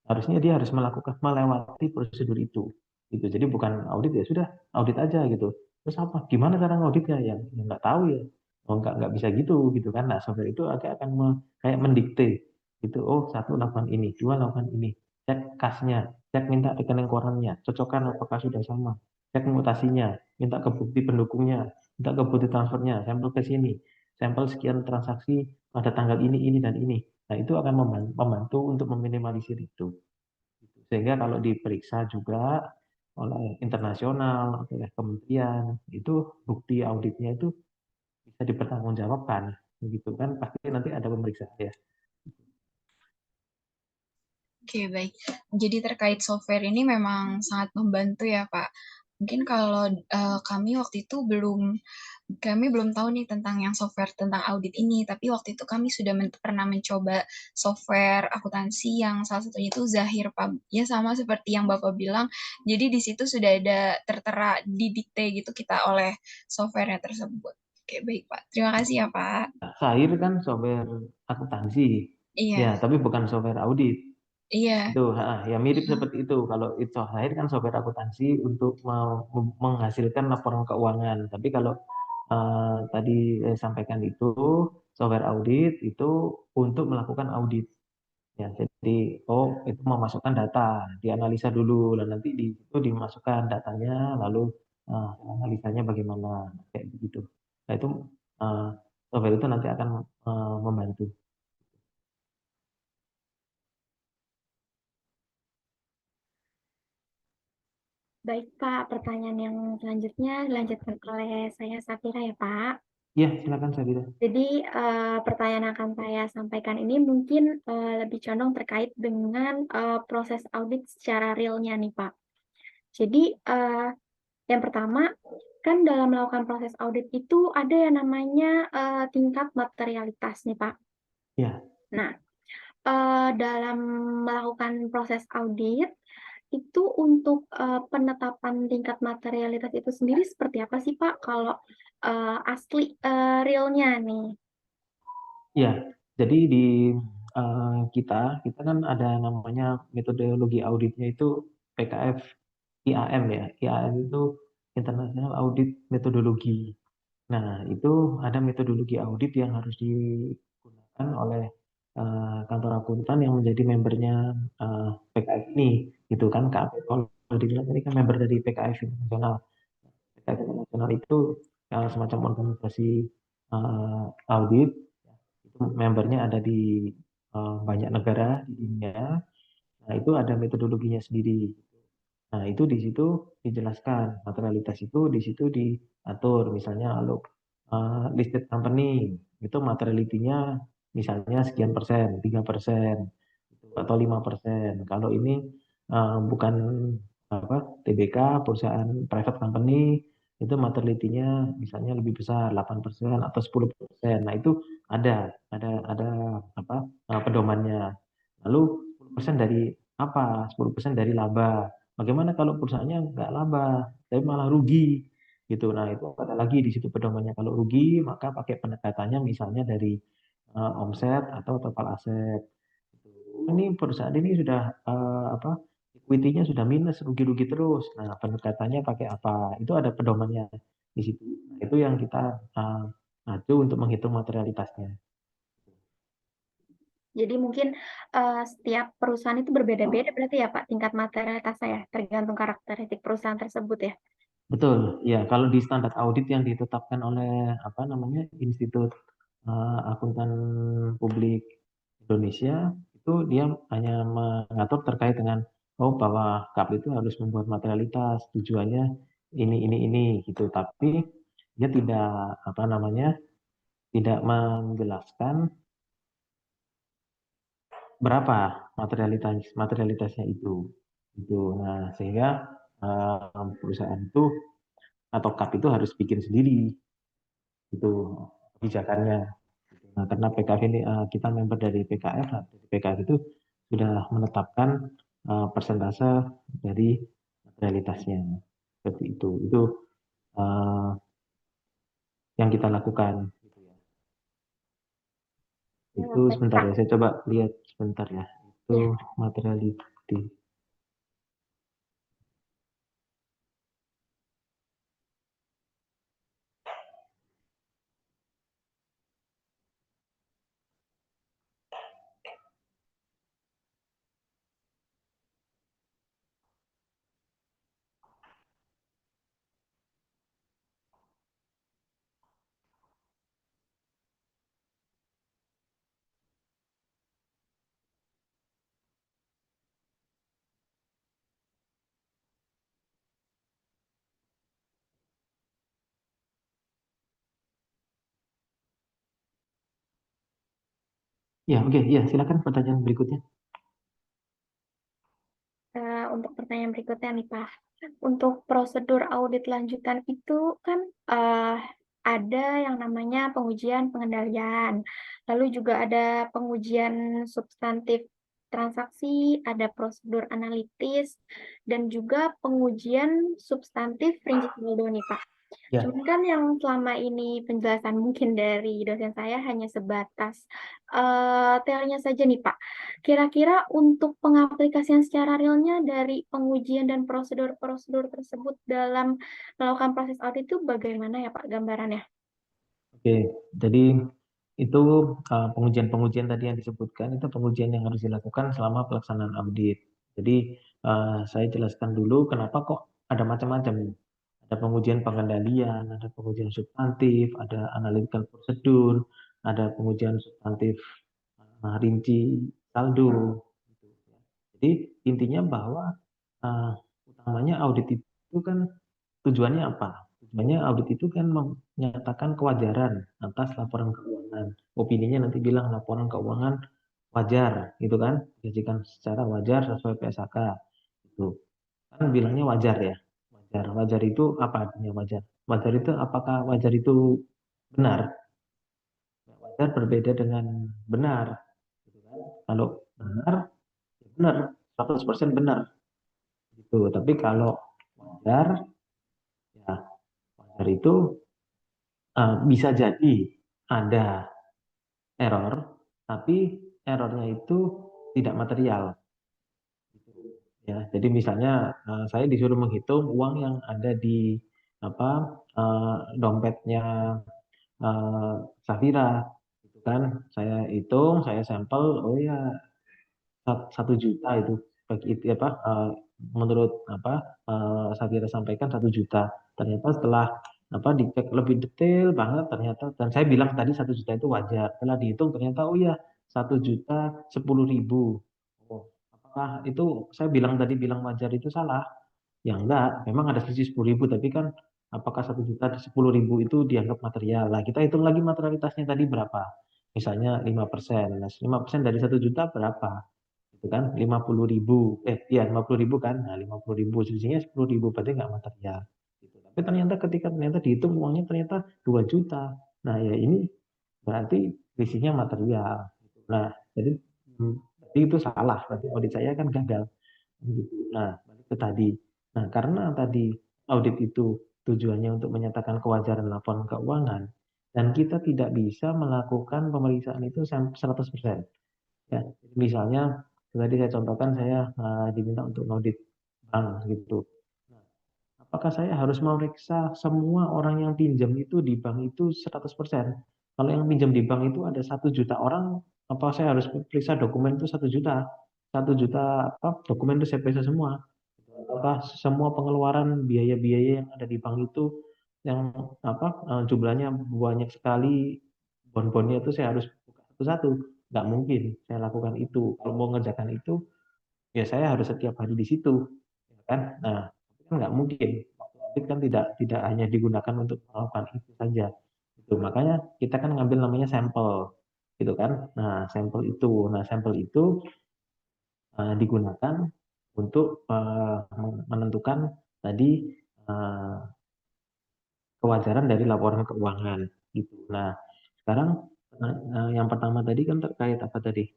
harusnya dia harus melewati prosedur itu gitu. Jadi bukan audit ya sudah audit aja gitu. Terus apa? Gimana cara ngauditnya yang nggak tahu ya. Oh, nggak bisa gitu kan. Nah, software itu akan kayak mendikte gitu. Oh, satu lakukan ini, dua lakukan ini. Cek kasnya, cek minta rekening korannya, cocokkan apakah sudah sama. Cek mutasinya, minta ke bukti pendukungnya, minta ke bukti transfernya, sampel ke sini, sampel sekian transaksi pada tanggal ini dan ini. Nah, itu akan membantu untuk meminimalisir itu. Sehingga kalau diperiksa juga oleh internasional, oleh kementerian, itu bukti auditnya itu bisa dipertanggungjawabkan. Begitu kan, pasti nanti ada pemeriksaan ya. Oke, baik. Jadi terkait software ini memang sangat membantu ya, Pak. Mungkin kalau kami waktu itu kami belum tahu nih tentang yang software tentang audit ini, tapi waktu itu kami sudah pernah mencoba software akuntansi yang salah satunya itu Zahir, Pak. Ya sama seperti yang Bapak bilang, jadi di situ sudah ada tertera didikte gitu kita oleh softwarenya tersebut. Oke, baik, Pak. Terima kasih ya, Pak. Zahir kan software akuntansi, ya, Iya, tapi bukan software audit. iya. Itu, ya mirip seperti itu. Kalau itu Zahir kan software akuntansi untuk menghasilkan laporan keuangan. Tapi kalau tadi sampaikan itu software audit itu untuk melakukan audit. Ya, jadi itu memasukkan data, dianalisa dulu, dan nanti di situ dimasukkan datanya, lalu analisanya bagaimana, kayak begitu. Nah itu uh, software itu nanti akan membantu. Baik, Pak. Pertanyaan yang selanjutnya dilanjutkan oleh saya Safira ya, Pak. Iya, silakan Sabira. Jadi pertanyaan yang akan saya sampaikan ini mungkin lebih condong terkait dengan proses audit secara realnya nih, Pak. Jadi yang pertama, kan dalam melakukan proses audit itu ada yang namanya tingkat materialitas nih, Pak. Iya, Nah, dalam melakukan proses audit, itu untuk penetapan tingkat materialitas itu sendiri seperti apa sih, Pak? Kalau asli realnya nih. iya. Jadi di kita kan ada namanya metodologi auditnya itu PKF IAM ya. IAM itu International Audit Methodology. Nah, itu ada metodologi audit yang harus digunakan oleh kantor akuntan yang menjadi membernya PKF ini, gitu kan. Kalau dibilang tadi kan member dari PKF Internasional. PKF Internasional itu semacam organisasi audit. Itu membernya ada di banyak negara di dunia. Nah, itu ada metodologinya sendiri. Nah, itu di situ dijelaskan materialitas itu di situ diatur. Misalnya kalau listed company itu materialitinya misalnya sekian persen, 3% atau 5%. Kalau ini bukan apa TBK, perusahaan private company itu materialitinya misalnya lebih besar 8% atau 10%. Nah, itu ada apa pedomannya. Lalu 10% dari apa? 10% dari laba. Bagaimana kalau perusahaannya nggak laba, tapi malah rugi? Gitu. Nah, itu ada lagi di situ pedomannya. Kalau rugi, maka pakai pendekatannya misalnya dari omset atau total aset. Ini perusahaan ini sudah apa? Equity-nya sudah minus, rugi-rugi terus. Nah, pendekatannya pakai apa? Itu ada pedomannya di situ. Nah, itu yang kita acu untuk menghitung materialitasnya. Jadi mungkin setiap perusahaan itu berbeda-beda berarti ya Pak, tingkat materialitasnya ya, tergantung karakteristik perusahaan tersebut ya. Betul, ya. Kalau di standar audit yang ditetapkan oleh apa namanya Institut Akuntan Publik Indonesia, itu dia hanya mengatur terkait dengan bahwa KAP itu harus membuat materialitas, tujuannya ini gitu. Tapi dia tidak apa namanya tidak menjelaskan berapa materialitasnya itu. Itu. Nah, sehingga perusahaan itu atau KAP itu harus bikin sendiri itu kebijakannya. Nah, karena PKF ini kita member dari PKF, nah, dari PKF itu sudah menetapkan persentase dari realitasnya seperti itu. Itu uh, yang kita lakukan. Itu Baik, sebentar Pak. ya, saya coba lihat sebentar ya. Itu Ya. materiality. Ya, oke, ya, silakan pertanyaan berikutnya. Untuk pertanyaan berikutnya nih Pak, untuk prosedur audit lanjutan itu kan ada yang namanya pengujian pengendalian, lalu juga ada pengujian substantif transaksi, ada prosedur analitis, dan juga pengujian substantif rinci saldo nih Pak. Ya, Cuman kan yang selama ini penjelasan mungkin dari dosen saya hanya sebatas teorinya saja nih Pak. Kira-kira untuk pengaplikasian secara realnya dari pengujian dan prosedur-prosedur tersebut dalam melakukan proses audit itu bagaimana ya Pak gambarannya? oke. Jadi itu pengujian-pengujian tadi yang disebutkan itu pengujian yang harus dilakukan selama pelaksanaan audit. Jadi saya jelaskan dulu kenapa kok ada macam-macam. Ada pengujian pengendalian, ada pengujian substantif, ada analytical prosedur, ada pengujian substantif rinci saldo. Jadi intinya bahwa uh, utamanya audit itu kan tujuannya apa? Tujuannya audit itu kan menyatakan kewajaran atas laporan keuangan. Opininya nanti bilang laporan keuangan wajar, gitu kan? Disajikan secara wajar sesuai PSAK. Itu kan bilangnya wajar ya. Wajar. Wajar itu apa artinya wajar? Wajar itu apakah wajar itu benar? Wajar berbeda dengan benar. Gitu kan? Kalau benar, ya benar, 100% benar. Gitu. Tapi kalau wajar, ya wajar itu bisa jadi ada error, tapi errornya itu tidak material. Ya, jadi misalnya saya disuruh menghitung uang yang ada di apa dompetnya eh, Safira, gitu kan? Saya hitung, saya sampel, oh ya 1 juta itu bagi itu apa menurut apa Safira sampaikan 1 juta. Ternyata setelah apa dicek lebih detail banget ternyata dan saya bilang tadi 1 juta itu wajar. Setelah dihitung ternyata oh ya 1.010.000. Oh, apakah itu saya bilang tadi bilang wajar itu salah? Ya enggak, memang ada selisih 10.000 tapi kan apakah 1 juta 10.000 itu dianggap material? Nah kita hitung lagi materialitasnya tadi berapa? Misalnya 5%. Nah 5% dari 1 juta berapa? Itu kan 50.000 ya 50.000 kan, nah 50.000 selisihnya 10.000 berarti nggak material gitu. Tapi ternyata ketika ternyata dihitung uangnya ternyata 2 juta, nah ya ini berarti selisihnya material gitu. Nah jadi Jadi itu salah, berarti audit saya kan gagal. Gitu. Nah, balik ke tadi. Nah, karena tadi audit itu tujuannya untuk menyatakan kewajaran laporan keuangan, dan kita tidak bisa melakukan pemeriksaan itu 100%. Ya, misalnya tadi saya contohkan saya diminta untuk audit bank gitu. Nah, apakah saya harus memeriksa semua orang yang pinjam itu di bank itu 100%? Kalau yang pinjam di bank itu ada 1 juta orang, apa saya harus periksa dokumen itu 1 juta? 1 juta apa dokumen itu saya periksa semua? Apakah semua pengeluaran biaya-biaya yang ada di bank itu yang jumlahnya banyak sekali, bon-bonnya itu saya harus buka satu-satu? Nggak mungkin saya lakukan itu. Kalau mau ngerjakan itu, ya saya harus setiap hari di situ, ya kan? Nah, itu kan nggak mungkin. Waktu audit kan tidak hanya digunakan untuk melakukan itu saja. Itu makanya kita kan ngambil namanya sampel, gitu kan? Nah, sampel itu digunakan untuk menentukan tadi kewajaran dari laporan keuangan, gitu. Nah, sekarang yang pertama tadi kan terkait apa tadi?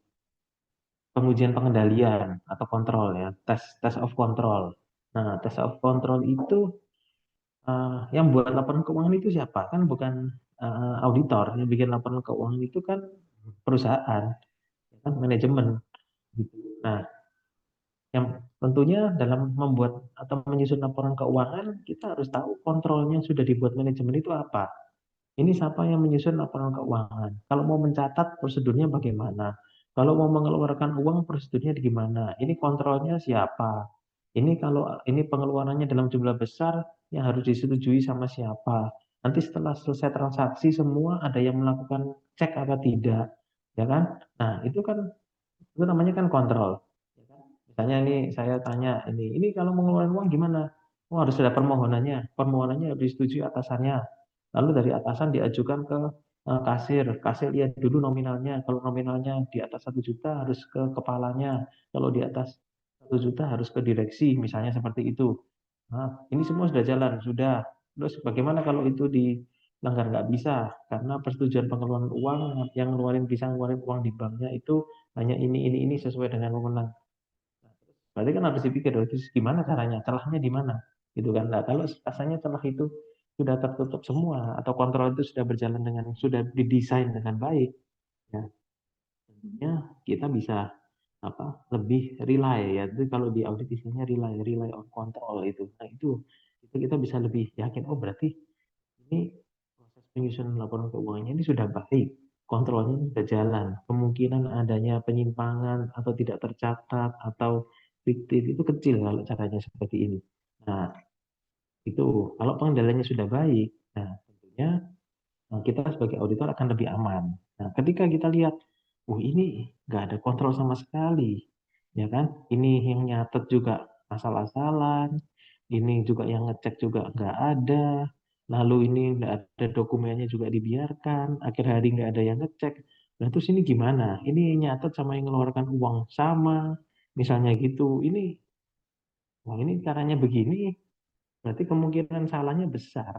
Pengujian pengendalian atau kontrol ya, test of control. Nah, test of control itu yang buat laporan keuangan itu siapa? Kan bukan auditor. Yang bikin laporan keuangan itu kan perusahaan, ya kan manajemen gitu. Nah, yang tentunya dalam membuat atau menyusun laporan keuangan, kita harus tahu kontrolnya sudah dibuat manajemen itu apa. Ini siapa yang menyusun laporan keuangan? Kalau mau mencatat, prosedurnya bagaimana? Kalau mau mengeluarkan uang, prosedurnya gimana? Ini kontrolnya siapa? Ini kalau ini pengeluarannya dalam jumlah besar, yang harus disetujui sama siapa? Nanti setelah selesai transaksi, semua ada yang melakukan cek apa tidak, ya kan? Nah, itu namanya kan kontrol. Ya kan? Misalnya ini saya tanya ini kalau mengeluarkan uang gimana? Oh, harus ada permohonannya. Permohonannya harus disetujui atasannya. Lalu dari atasan diajukan ke kasir. Kasir lihat dulu nominalnya. Kalau nominalnya di atas 1 juta harus ke kepalanya. Kalau di atas 1 juta harus ke direksi, misalnya seperti itu. Nah, ini semua sudah jalan, sudah. Terus bagaimana kalau itu dilanggar? Nggak bisa, karena persetujuan pengeluaran uang yang bisa ngeluarin uang di banknya itu hanya ini sesuai dengan wewenang. Nah, berarti kan harus dipikir, oh, itu gimana caranya, celahnya di mana, gitu kan? Nah, kalau asalnya celah itu sudah tertutup semua atau kontrol itu sudah berjalan sudah didesain dengan baik, ya tentunya kita bisa lebih rely ya. Itu kalau di audit istilahnya rely on control itu. Nah, itu kita bisa lebih yakin, oh berarti ini proses penyusunan laporan keuangannya ini sudah baik, kontrolnya sudah jalan. Kemungkinan adanya penyimpangan atau tidak tercatat atau fiktif itu kecil kalau caranya seperti ini. Nah, itu kalau pengendaliannya sudah baik, nah tentunya kita sebagai auditor akan lebih aman. Nah, ketika kita lihat, ini nggak ada kontrol sama sekali, ya kan? Ini yang nyatet juga asal-asalan, ini juga yang ngecek juga nggak ada, lalu ini nggak ada dokumennya juga dibiarkan, akhir hari nggak ada yang ngecek. Nah, terus ini gimana? Ini nyatet sama yang mengeluarkan uang sama, misalnya gitu. Ini caranya begini, berarti kemungkinan salahnya besar.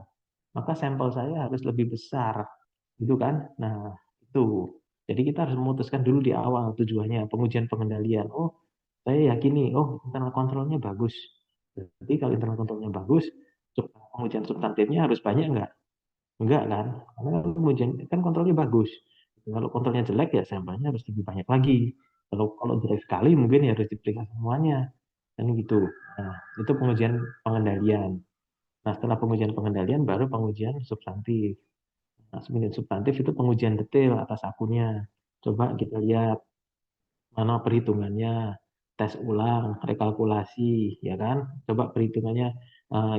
Maka sampel saya harus lebih besar, gitu kan? Nah, itu. Jadi kita harus memutuskan dulu di awal tujuannya, pengujian pengendalian. Oh, saya yakini, oh internal kontrolnya bagus. Berarti kalau internal kontrolnya bagus, pengujian substantifnya harus banyak enggak? Enggak kan? Karena pengujian kan kontrolnya bagus. Kalau kontrolnya jelek ya sampelnya harus lebih banyak lagi. Kalau jelek sekali mungkin ya harus diperiksa semuanya. Kan gitu. Nah, itu pengujian pengendalian. Nah, setelah pengujian pengendalian baru pengujian substantif. Nah, pengujian substantif itu pengujian detail atas akunnya. Coba kita lihat mana perhitungannya, tes ulang, rekalkulasi, ya kan? Coba perhitungannya,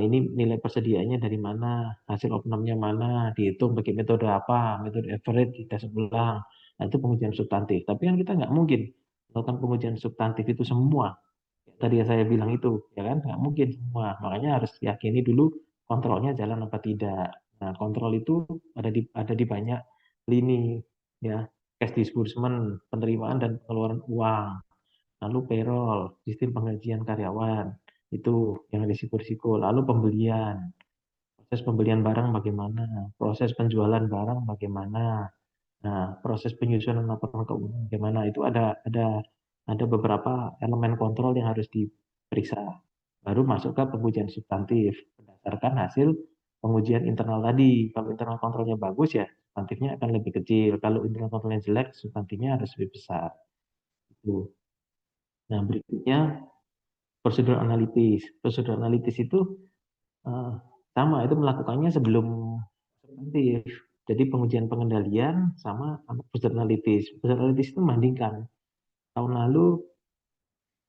ini nilai persediaannya dari mana, hasil opnamnya mana, dihitung pakai metode apa, metode average, dites ulang. Nah, itu pengujian substantif. Tapi kan kita nggak mungkin melakukan pengujian substantif itu semua. Tadi saya bilang itu, ya kan? Nggak mungkin semua. Makanya harus yakini dulu kontrolnya jalan apa tidak. Nah, kontrol itu ada di banyak lini, ya. Cash disbursement, penerimaan dan pengeluaran uang, lalu payroll, sistem penggajian karyawan, itu yang risiko-risiko, lalu pembelian, proses pembelian barang bagaimana, proses penjualan barang bagaimana, nah proses penyusunan laporan keuangan bagaimana, itu ada ada beberapa elemen kontrol yang harus diperiksa. Baru masuk ke pengujian substantif berdasarkan hasil pengujian internal tadi. Kalau internal kontrolnya bagus ya substantifnya akan lebih kecil. Kalau internal kontrolnya jelek, substantifnya harus lebih besar. Itu. Nah, berikutnya prosedur analitis. Prosedur analitis itu sama, itu melakukannya sebelum substantif. Jadi pengujian pengendalian sama prosedur analitis. Prosedur analitis itu membandingkan tahun lalu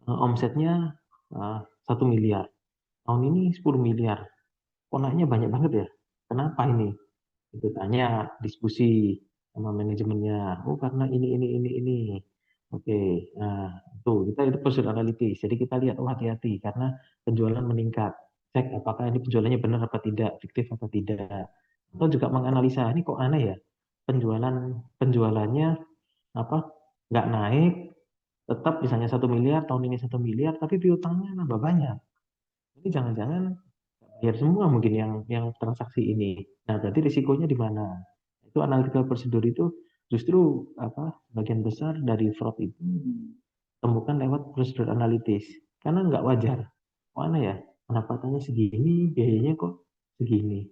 omsetnya 1 miliar, tahun ini 10 miliar. Kok naiknya banyak banget ya? Kenapa ini? Itu tanya, diskusi sama manajemennya. Oh, karena ini. Oke, nah itu prosedur analitis. Jadi kita lihat, oh hati-hati karena penjualan meningkat. Cek apakah ini penjualannya benar apa tidak, fiktif atau tidak. Atau juga menganalisa, ini kok aneh ya? Penjualannya apa? Nggak naik, tetap misalnya 1 miliar, tahun ini 1 miliar, tapi piutangnya nambah banyak. Ini jangan-jangan bayar semua mungkin yang transaksi ini. Nah, berarti risikonya di mana? Itu analytical procedure itu justru bagian besar dari fraud itu ditemukan lewat prosedur analitis. Karena nggak wajar. Mana ya? Pendapatannya segini, biayanya kok segini.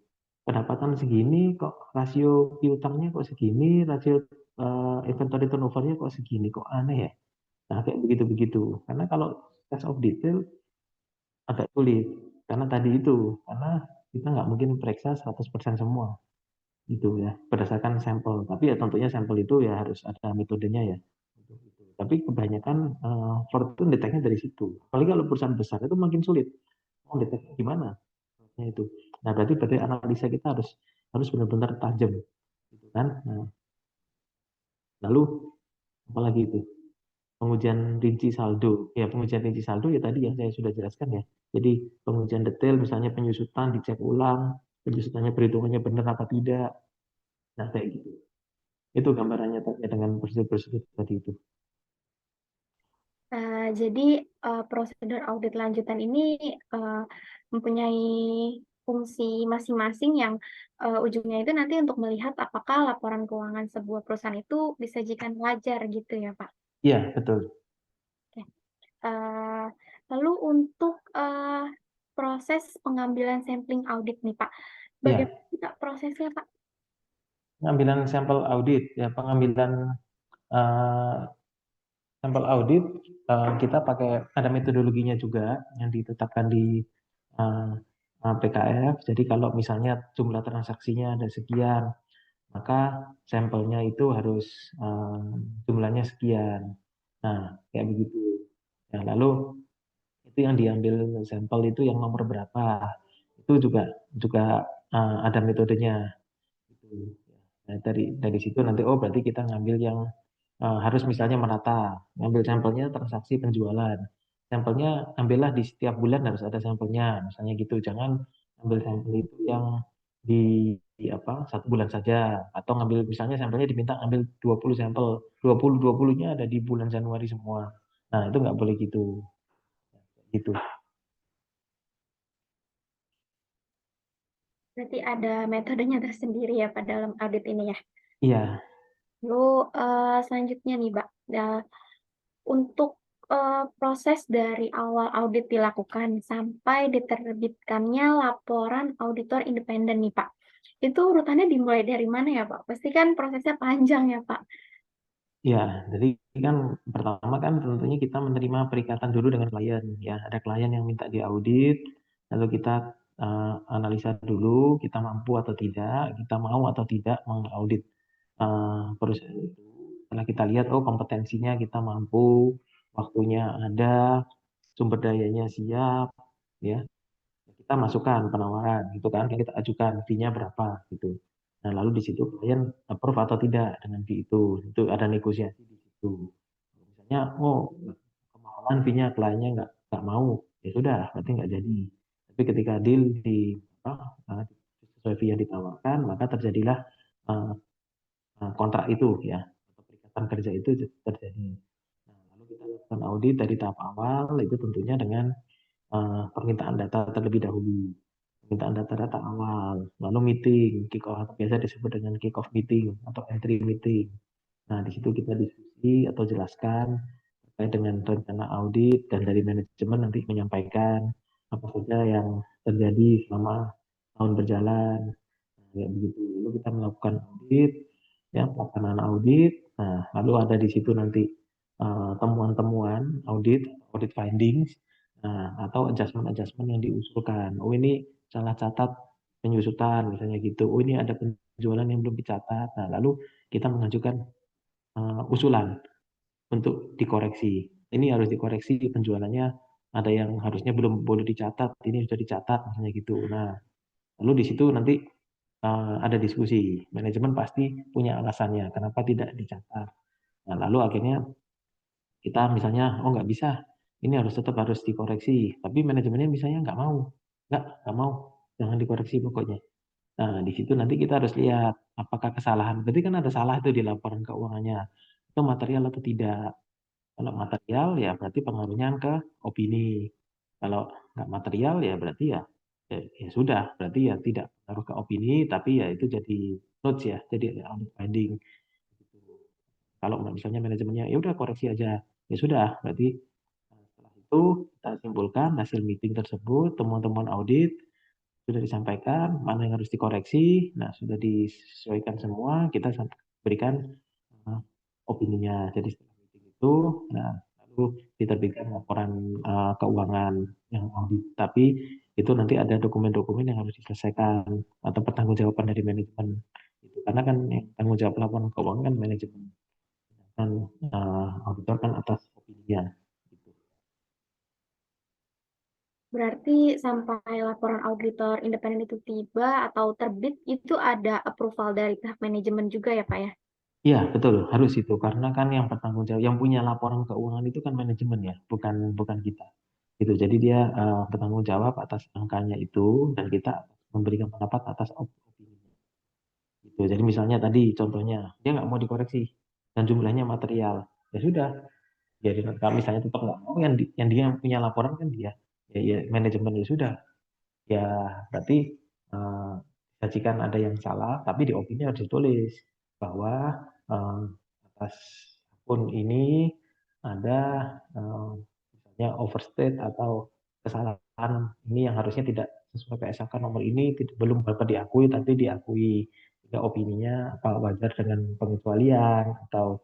Pendapatan segini, kok rasio piutangnya kok segini, rasio inventory turnover-nya kok segini, kok aneh ya? Nah, kayak begitu-begitu. Karena kalau test of detail agak sulit. Karena tadi itu, karena kita nggak mungkin periksa 100% semua. Gitu ya, berdasarkan sampel. Tapi ya tentunya sampel itu ya harus ada metodenya ya. Tapi kebanyakan fraud itu deteknya dari situ. Apalagi kalau perusahaan besar itu makin sulit. Mau detek gimana? Itu. Nah, berarti analisa kita harus benar-benar tajam. Gitu kan? Nah, lalu apalagi itu? Pengujian rinci saldo. Ya, pengujian rinci saldo ya tadi yang saya sudah jelaskan ya. Jadi pengujian detail misalnya penyusutan dicek ulang, penyusutannya perhitungannya benar apa tidak. Nah, kayak gitu. Itu gambarannya terkait dengan prosedur-prosedur tadi itu. Jadi prosedur audit lanjutan ini mempunyai fungsi masing-masing yang ujungnya itu nanti untuk melihat apakah laporan keuangan sebuah perusahaan itu disajikan wajar gitu ya, Pak. Iya, betul. Oke. Lalu untuk proses pengambilan sampling audit nih, Pak. Iya, Bagaimana prosesnya, Pak? pengambilan sampel audit ya, pengambilan eh, sampel audit kita pakai ada metodologinya juga yang ditetapkan di eh, PKF. Jadi kalau misalnya jumlah transaksinya ada sekian, maka sampelnya itu harus jumlahnya sekian. Nah, kayak begitu. Nah, lalu itu yang diambil sampel itu yang nomor berapa? Itu juga ada metodenya. Gitu. Nah, dari situ nanti oh berarti kita ngambil yang harus misalnya menata, ngambil sampelnya transaksi penjualan. Sampelnya ambillah di setiap bulan harus ada sampelnya, misalnya gitu. Jangan ambil sampel itu yang di apa 1 bulan saja, atau ngambil misalnya sampelnya diminta ambil 20 sampel, 20-20-nya ada di bulan Januari semua. Nah, itu nggak boleh gitu. Gitu. Berarti ada metodenya tersendiri ya, Pak, dalam audit ini ya. Iya, Lalu selanjutnya nih, Pak, untuk proses dari awal audit dilakukan sampai diterbitkannya laporan auditor independen nih, Pak. Itu urutannya dimulai dari mana ya, Pak? Pasti kan prosesnya panjang ya, Pak. ya. Jadi kan pertama kan tentunya kita menerima perikatan dulu dengan klien. Ya, ada klien yang minta diaudit, lalu kita analisa dulu, kita mampu atau tidak, kita mau atau tidak mengaudit perusahaan itu. Setelah kita lihat, oh kompetensinya kita mampu, waktunya ada, sumber dayanya siap, ya kita masukkan penawaran gitu kan, kita ajukan fee-nya berapa gitu. Nah, lalu di situ klien approve atau tidak dengan fee itu ada negosiasi di situ. Misalnya, oh kemahalan fee-nya kliennya nggak mau, ya sudah, berarti nggak jadi. Tapi ketika deal di sesuai fee yang ditawarkan, maka terjadilah uh, kontrak itu ya, atau perikatan kerja itu terjadi. Nah, lalu kita lakukan audit dari tahap awal, itu tentunya dengan permintaan data terlebih dahulu. Permintaan data-data awal, lalu meeting, kick off, biasa disebut dengan kick off meeting atau entry meeting. Nah, di situ kita diskusi atau jelaskan terkait dengan rencana audit, dan dari manajemen nanti menyampaikan apa saja yang terjadi selama tahun berjalan. Nah, kayak begitu. Lalu kita melakukan audit, ya pelaksanaan audit. Nah, lalu ada di situ nanti temuan-temuan audit, audit findings, nah, atau adjustment-adjustment yang diusulkan. Oh, ini salah catat penyusutan misalnya gitu. Oh, ini ada penjualan yang belum dicatat. Nah, lalu kita mengajukan usulan untuk dikoreksi. Ini harus dikoreksi penjualannya, ada yang harusnya belum boleh dicatat, ini sudah dicatat misalnya gitu. Nah, lalu di situ nanti ada diskusi. Manajemen pasti punya alasannya kenapa tidak dicatat. Nah, lalu akhirnya kita misalnya, oh nggak bisa, ini harus dikoreksi. Tapi manajemennya misalnya nggak mau, jangan dikoreksi pokoknya. Nah, di situ nanti kita harus lihat apakah kesalahan. Berarti kan ada salah itu di laporan keuangannya. Itu material atau tidak. Kalau material ya berarti pengaruhnya ke opini. Kalau nggak material ya berarti ya sudah, berarti ya tidak pengaruh ke opini, tapi ya itu jadi notes ya, jadi audit finding. Kalau misalnya manajemennya ya udah koreksi aja, ya sudah, berarti setelah itu kita simpulkan hasil meeting tersebut, temuan-temuan audit sudah disampaikan, mana yang harus dikoreksi, nah sudah disesuaikan semua, kita berikan uh, opininya. Jadi setelah meeting itu, nah lalu diterbitkan laporan keuangan yang audit. Tapi itu nanti ada dokumen-dokumen yang harus diselesaikan atau pertanggungjawaban dari manajemen. Itu karena kan yang tanggung jawab laporan keuangan kan manajemen, dan auditor kan atas opininya. Gitu. Berarti sampai laporan auditor independen itu tiba atau terbit, itu ada approval dari pihak manajemen juga ya, Pak ya? Iya, betul, harus itu karena kan yang bertanggung jawab, yang punya laporan keuangan itu kan manajemen ya, bukan bukan kita. Gitu. Jadi dia bertanggung jawab atas angkanya itu, dan kita memberikan pendapat atas opini. Gitu. Jadi misalnya tadi contohnya dia nggak mau dikoreksi dan jumlahnya material, ya sudah. Jadi kalau misalnya tetap nggak mau, yang dia punya laporan kan dia, ya manajemen ya sudah. Ya berarti eh, sajikan ada yang salah, tapi di opini harus ditulis bahwa eh, atas akun ini ada misalnya overstate atau kesalahan ini yang harusnya tidak sesuai PSAK nomor ini, belum dapat diakui tapi diakui. Sehingga opininya apa wajar dengan pengecualian, atau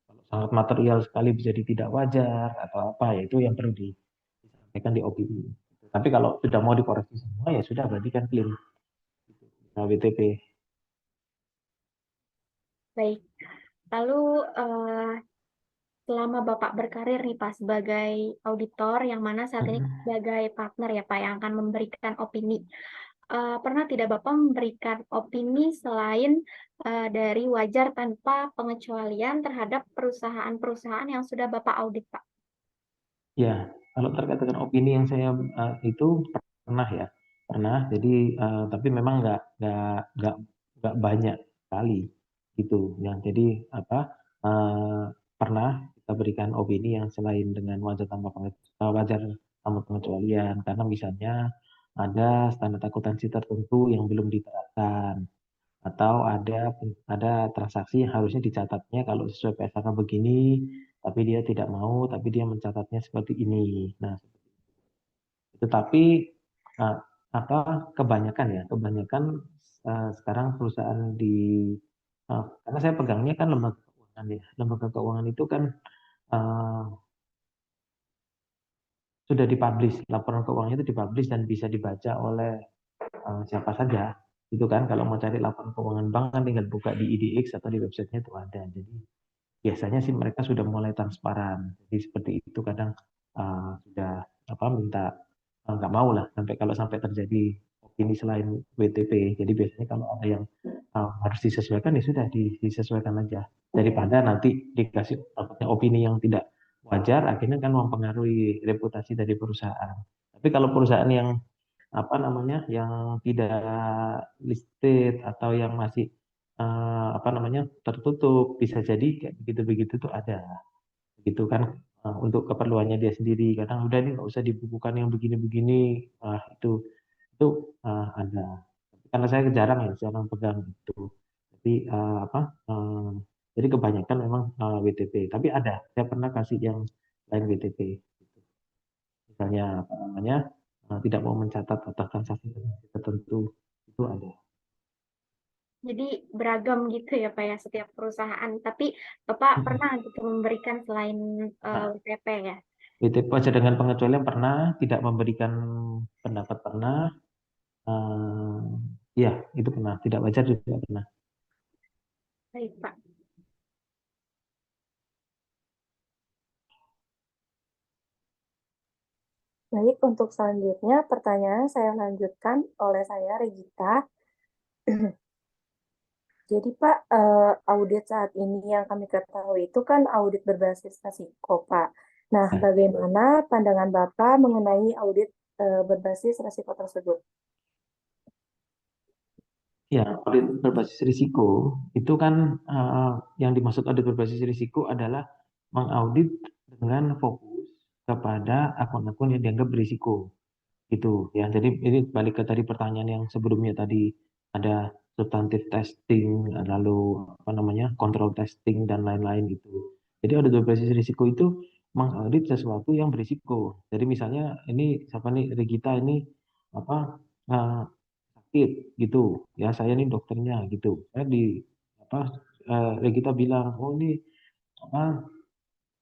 kalau sangat material sekali bisa jadi tidak wajar atau apa, ya itu yang perlu disampaikan di opini. Tapi kalau sudah mau dikoreksi semua ya sudah, berarti kan clean. Nah, WTP. Baik. Lalu selama Bapak berkarir nih Pak sebagai auditor, yang mana saat ini sebagai partner ya Pak yang akan memberikan opini. Pernah tidak Bapak memberikan opini selain dari wajar tanpa pengecualian terhadap perusahaan-perusahaan yang sudah Bapak audit, Pak? Ya, kalau terkait dengan opini yang saya itu pernah ya, pernah. Jadi tapi memang nggak banyak kali gitu. Yang jadi apa? eh, Pernah kita berikan opini yang selain dengan wajar tanpa pengecualian, karena misalnya ada standar akuntansi tertentu yang belum diterapkan, atau ada transaksi yang harusnya dicatatnya kalau sesuai PSAK begini, tapi dia tidak mau, tapi dia mencatatnya seperti ini. Nah, tetapi uh, apa kebanyakan sekarang perusahaan karena saya pegangnya kan lembaga keuangan ya, lembaga keuangan itu kan uh, sudah dipublish, laporan keuangan itu dipublish dan bisa dibaca oleh siapa saja. Itu kan kalau mau cari laporan keuangan bank kan tinggal buka di IDX atau di websitenya itu ada. Jadi biasanya sih mereka sudah mulai transparan. Jadi seperti itu, kadang sudah minta nggak mau lah sampai kalau sampai terjadi opini selain WTP. Jadi biasanya kalau ada yang harus disesuaikan ya sudah disesuaikan aja, daripada nanti dikasih opini yang tidak wajar, akhirnya kan mempengaruhi reputasi dari perusahaan. Tapi kalau perusahaan yang yang tidak listed atau yang masih tertutup, bisa jadi kayak begitu-begitu tuh ada gitu kan, untuk keperluannya dia sendiri. Kadang udah nih nggak usah dibukukan yang begini-begini, itu ada. Karena saya jarang pegang itu. Jadi jadi kebanyakan memang WTP. Tapi ada, saya pernah kasih yang selain WTP. Misalnya apa namanya tidak mau mencatat atau transaksi tertentu itu ada. Jadi beragam gitu ya Pak ya setiap perusahaan. Tapi Bapak pernah gitu memberikan selain Nah, WTP ya? WTP aja dengan pengecualian pernah, tidak memberikan pendapat pernah, ya itu pernah, tidak wajar juga pernah. Baik Pak. Baik, untuk selanjutnya pertanyaan saya lanjutkan oleh saya, Regita. Jadi Pak, audit saat ini yang kami ketahui itu kan audit berbasis resiko, Pak. Nah, Nah, bagaimana pandangan Bapak mengenai audit berbasis resiko tersebut? ya, audit berbasis risiko itu kan yang dimaksud audit berbasis risiko adalah mengaudit dengan fokus kepada akun-akun yang dianggap berisiko. Gitu ya. Jadi ini balik ke tadi pertanyaan yang sebelumnya tadi, ada substantive testing, lalu apa namanya control testing dan lain-lain gitu. Jadi audit berbasis risiko itu mengaudit sesuatu yang berisiko. Jadi misalnya ini siapa nih Regita ini apa eh, sakit gitu ya, saya nih dokternya gitu. Saya di apa Regita bilang, oh ini apa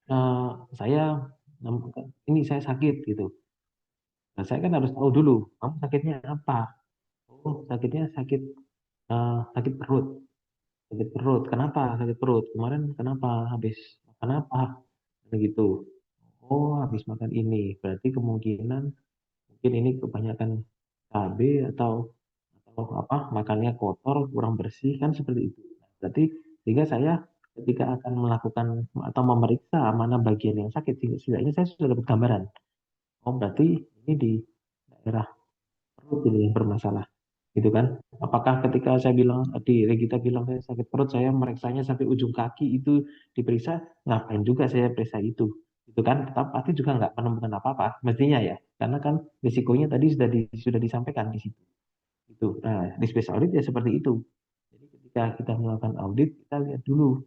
eh, saya ini saya sakit gitu. Nah, saya kan harus tahu dulu, kamu sakitnya apa? Oh, sakitnya sakit perut. Sakit perut. Kenapa sakit perut? Kemarin kenapa? Habis makan apa? Begitu. Oh, habis makan ini. Berarti kemungkinan mungkin ini kebanyakan cabai atau apa? Makannya kotor, kurang bersih kan seperti itu. Berarti sehingga saya ketika akan melakukan atau memeriksa mana bagian yang sakit, setidaknya saya sudah dapat gambaran. Oh, berarti ini di daerah perut ini yang bermasalah. Gitu kan? Apakah ketika saya bilang tadi Regita bilang saya sakit perut, saya meriksanya sampai ujung kaki itu diperiksa, ngapain juga saya periksa itu, gitu kan? Tetap pasti juga nggak menemukan apa-apa, mestinya ya, karena kan risikonya tadi sudah disampaikan di situ. Itu. Nah, di space audit ya seperti itu. Jadi ketika kita melakukan audit, kita lihat dulu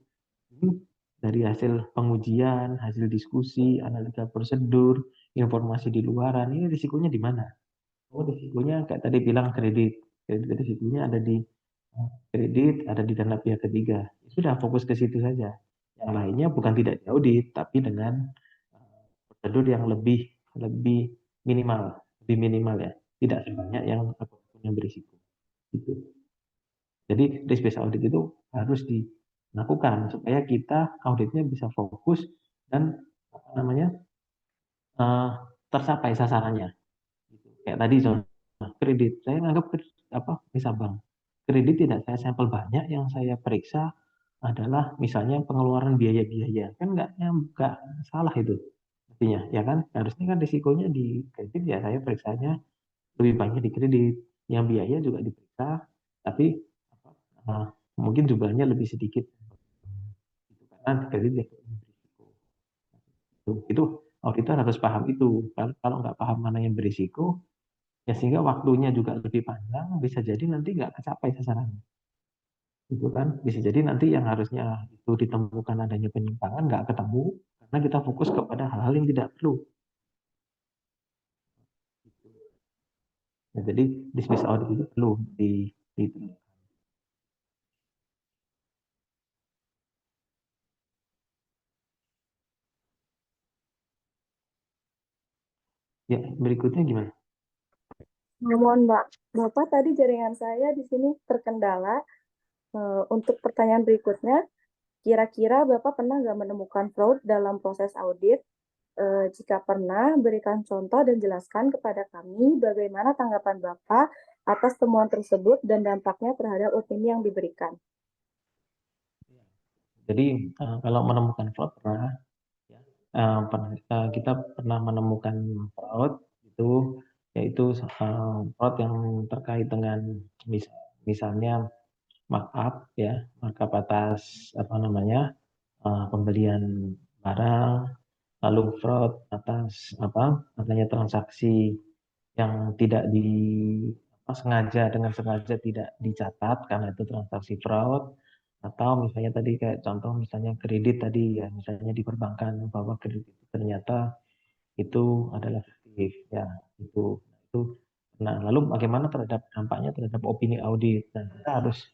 ini dari hasil pengujian, hasil diskusi, analisa prosedur, informasi di luaran, ini risikonya di mana? Oh, risikonya kayak tadi bilang kredit. Kredit risikonya ada di kredit, ada di dana pihak ketiga. Sudah fokus ke situ saja. Yang lainnya bukan tidak diaudit, tapi dengan prosedur yang lebih lebih minimal, lebih minimal ya. Tidak sebanyak yang akun yang berisiko. Gitu. Jadi risk based audit itu harus dilakukan supaya kita auditnya bisa fokus dan apa namanya eh, tercapai sasarannya. Gitu. Kayak tadi contoh kredit, saya nganggap apa misal bank kredit tidak saya sampel banyak, yang saya periksa adalah misalnya pengeluaran biaya-biaya, kan nggak salah itu artinya ya kan, harusnya kan risikonya di kredit ya saya periksanya lebih banyak di kredit, yang biaya juga diperiksa tapi apa, uh, mungkin jumlahnya lebih sedikit gitu, karena kredit ya berisiko itu auditor harus paham itu. Kalau nggak paham mana yang berisiko ya, sehingga waktunya juga lebih panjang, bisa jadi nanti nggak kecapai sasarannya. Itu kan bisa jadi nanti yang harusnya itu ditemukan adanya penyimpangan nggak ketemu karena kita fokus kepada hal-hal yang tidak perlu. Nah, jadi business audit itu perlu di ya, berikutnya gimana? Mohon Mbak, Bapak tadi jaringan saya di sini terkendala. Untuk pertanyaan berikutnya, kira-kira Bapak pernah nggak menemukan fraud dalam proses audit? Jika pernah, berikan contoh dan jelaskan kepada kami bagaimana tanggapan Bapak atas temuan tersebut dan dampaknya terhadap opini yang diberikan. Jadi kalau menemukan fraud pernah ya, kita pernah menemukan fraud itu, yaitu fraud yang terkait dengan misalnya markup ya, markup atas apa namanya pembelian barang, lalu fraud atas apa adanya transaksi yang tidak sengaja tidak dicatat karena itu transaksi fraud, Atau misalnya tadi kayak contoh misalnya kredit tadi ya, misalnya di perbankan bahwa kredit itu ternyata itu adalah fiktif ya, itu. Nah, lalu bagaimana terhadap dampaknya terhadap opini audit? Nah, kita harus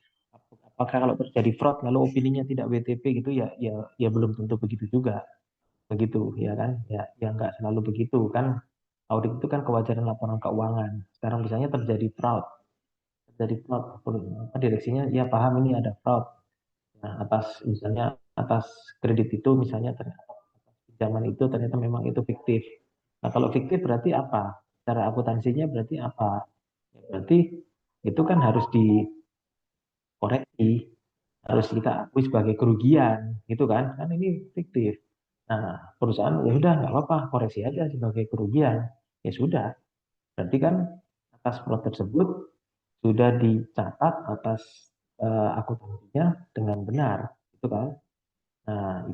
apakah kalau terjadi fraud lalu opininya tidak WTP gitu ya, ya belum tentu begitu juga, begitu ya kan? Ya nggak selalu begitu kan? Audit itu kan kewajaran laporan keuangan. Sekarang misalnya terjadi fraud, direksinya ya paham ini ada fraud. Nah, atas kredit itu misalnya ternyata pinjaman itu ternyata memang itu fiktif. Nah, kalau fiktif berarti apa? Cara akuntansinya berarti apa? Ya, berarti itu kan harus dikoreksi, harus kita akui sebagai kerugian, gitu kan? Kan ini fiktif. Nah, perusahaan ya udah nggak apa-apa, koreksi aja sebagai kerugian. Ya sudah, berarti kan atas plot tersebut sudah dicatat atas akuntansinya dengan benar, itu kan? Nah,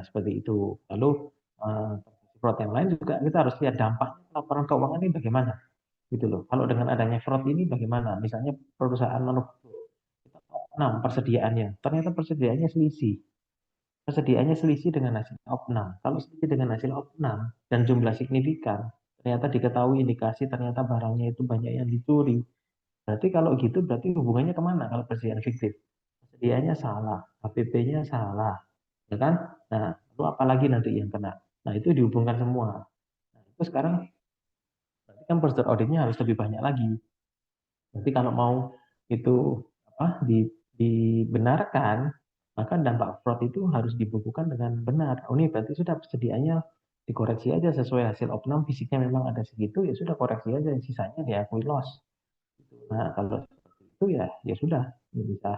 seperti itu. Lalu eh, fraud yang lain juga kita harus lihat dampaknya laporan keuangan ini bagaimana, gitu loh. Kalau dengan adanya fraud ini bagaimana? Misalnya perusahaan manufaktur, kita tahu 6 persediaannya, ternyata persediaannya selisih dengan hasil opnam. Kalau selisih dengan hasil opnam dan jumlah signifikan, ternyata diketahui indikasi ternyata barangnya itu banyak yang dicuri. Berarti kalau gitu berarti hubungannya kemana kalau persediaan fiktif? Persediaannya salah, HPP-nya salah, ya kan? Nah, itu apalagi nanti yang kena. Nah, itu dihubungkan semua. Nah, itu sekarang berarti kan prosedur auditnya harus lebih banyak lagi. Berarti kalau mau itu apa dibenarkan, maka dampak fraud itu harus dibukukan dengan benar. Oh, ini berarti sudah persediaannya dikoreksi aja sesuai hasil opnam fisiknya memang ada segitu, ya sudah koreksi aja, sisanya diakui loss. Nah, kalau seperti itu ya sudah, ini bisa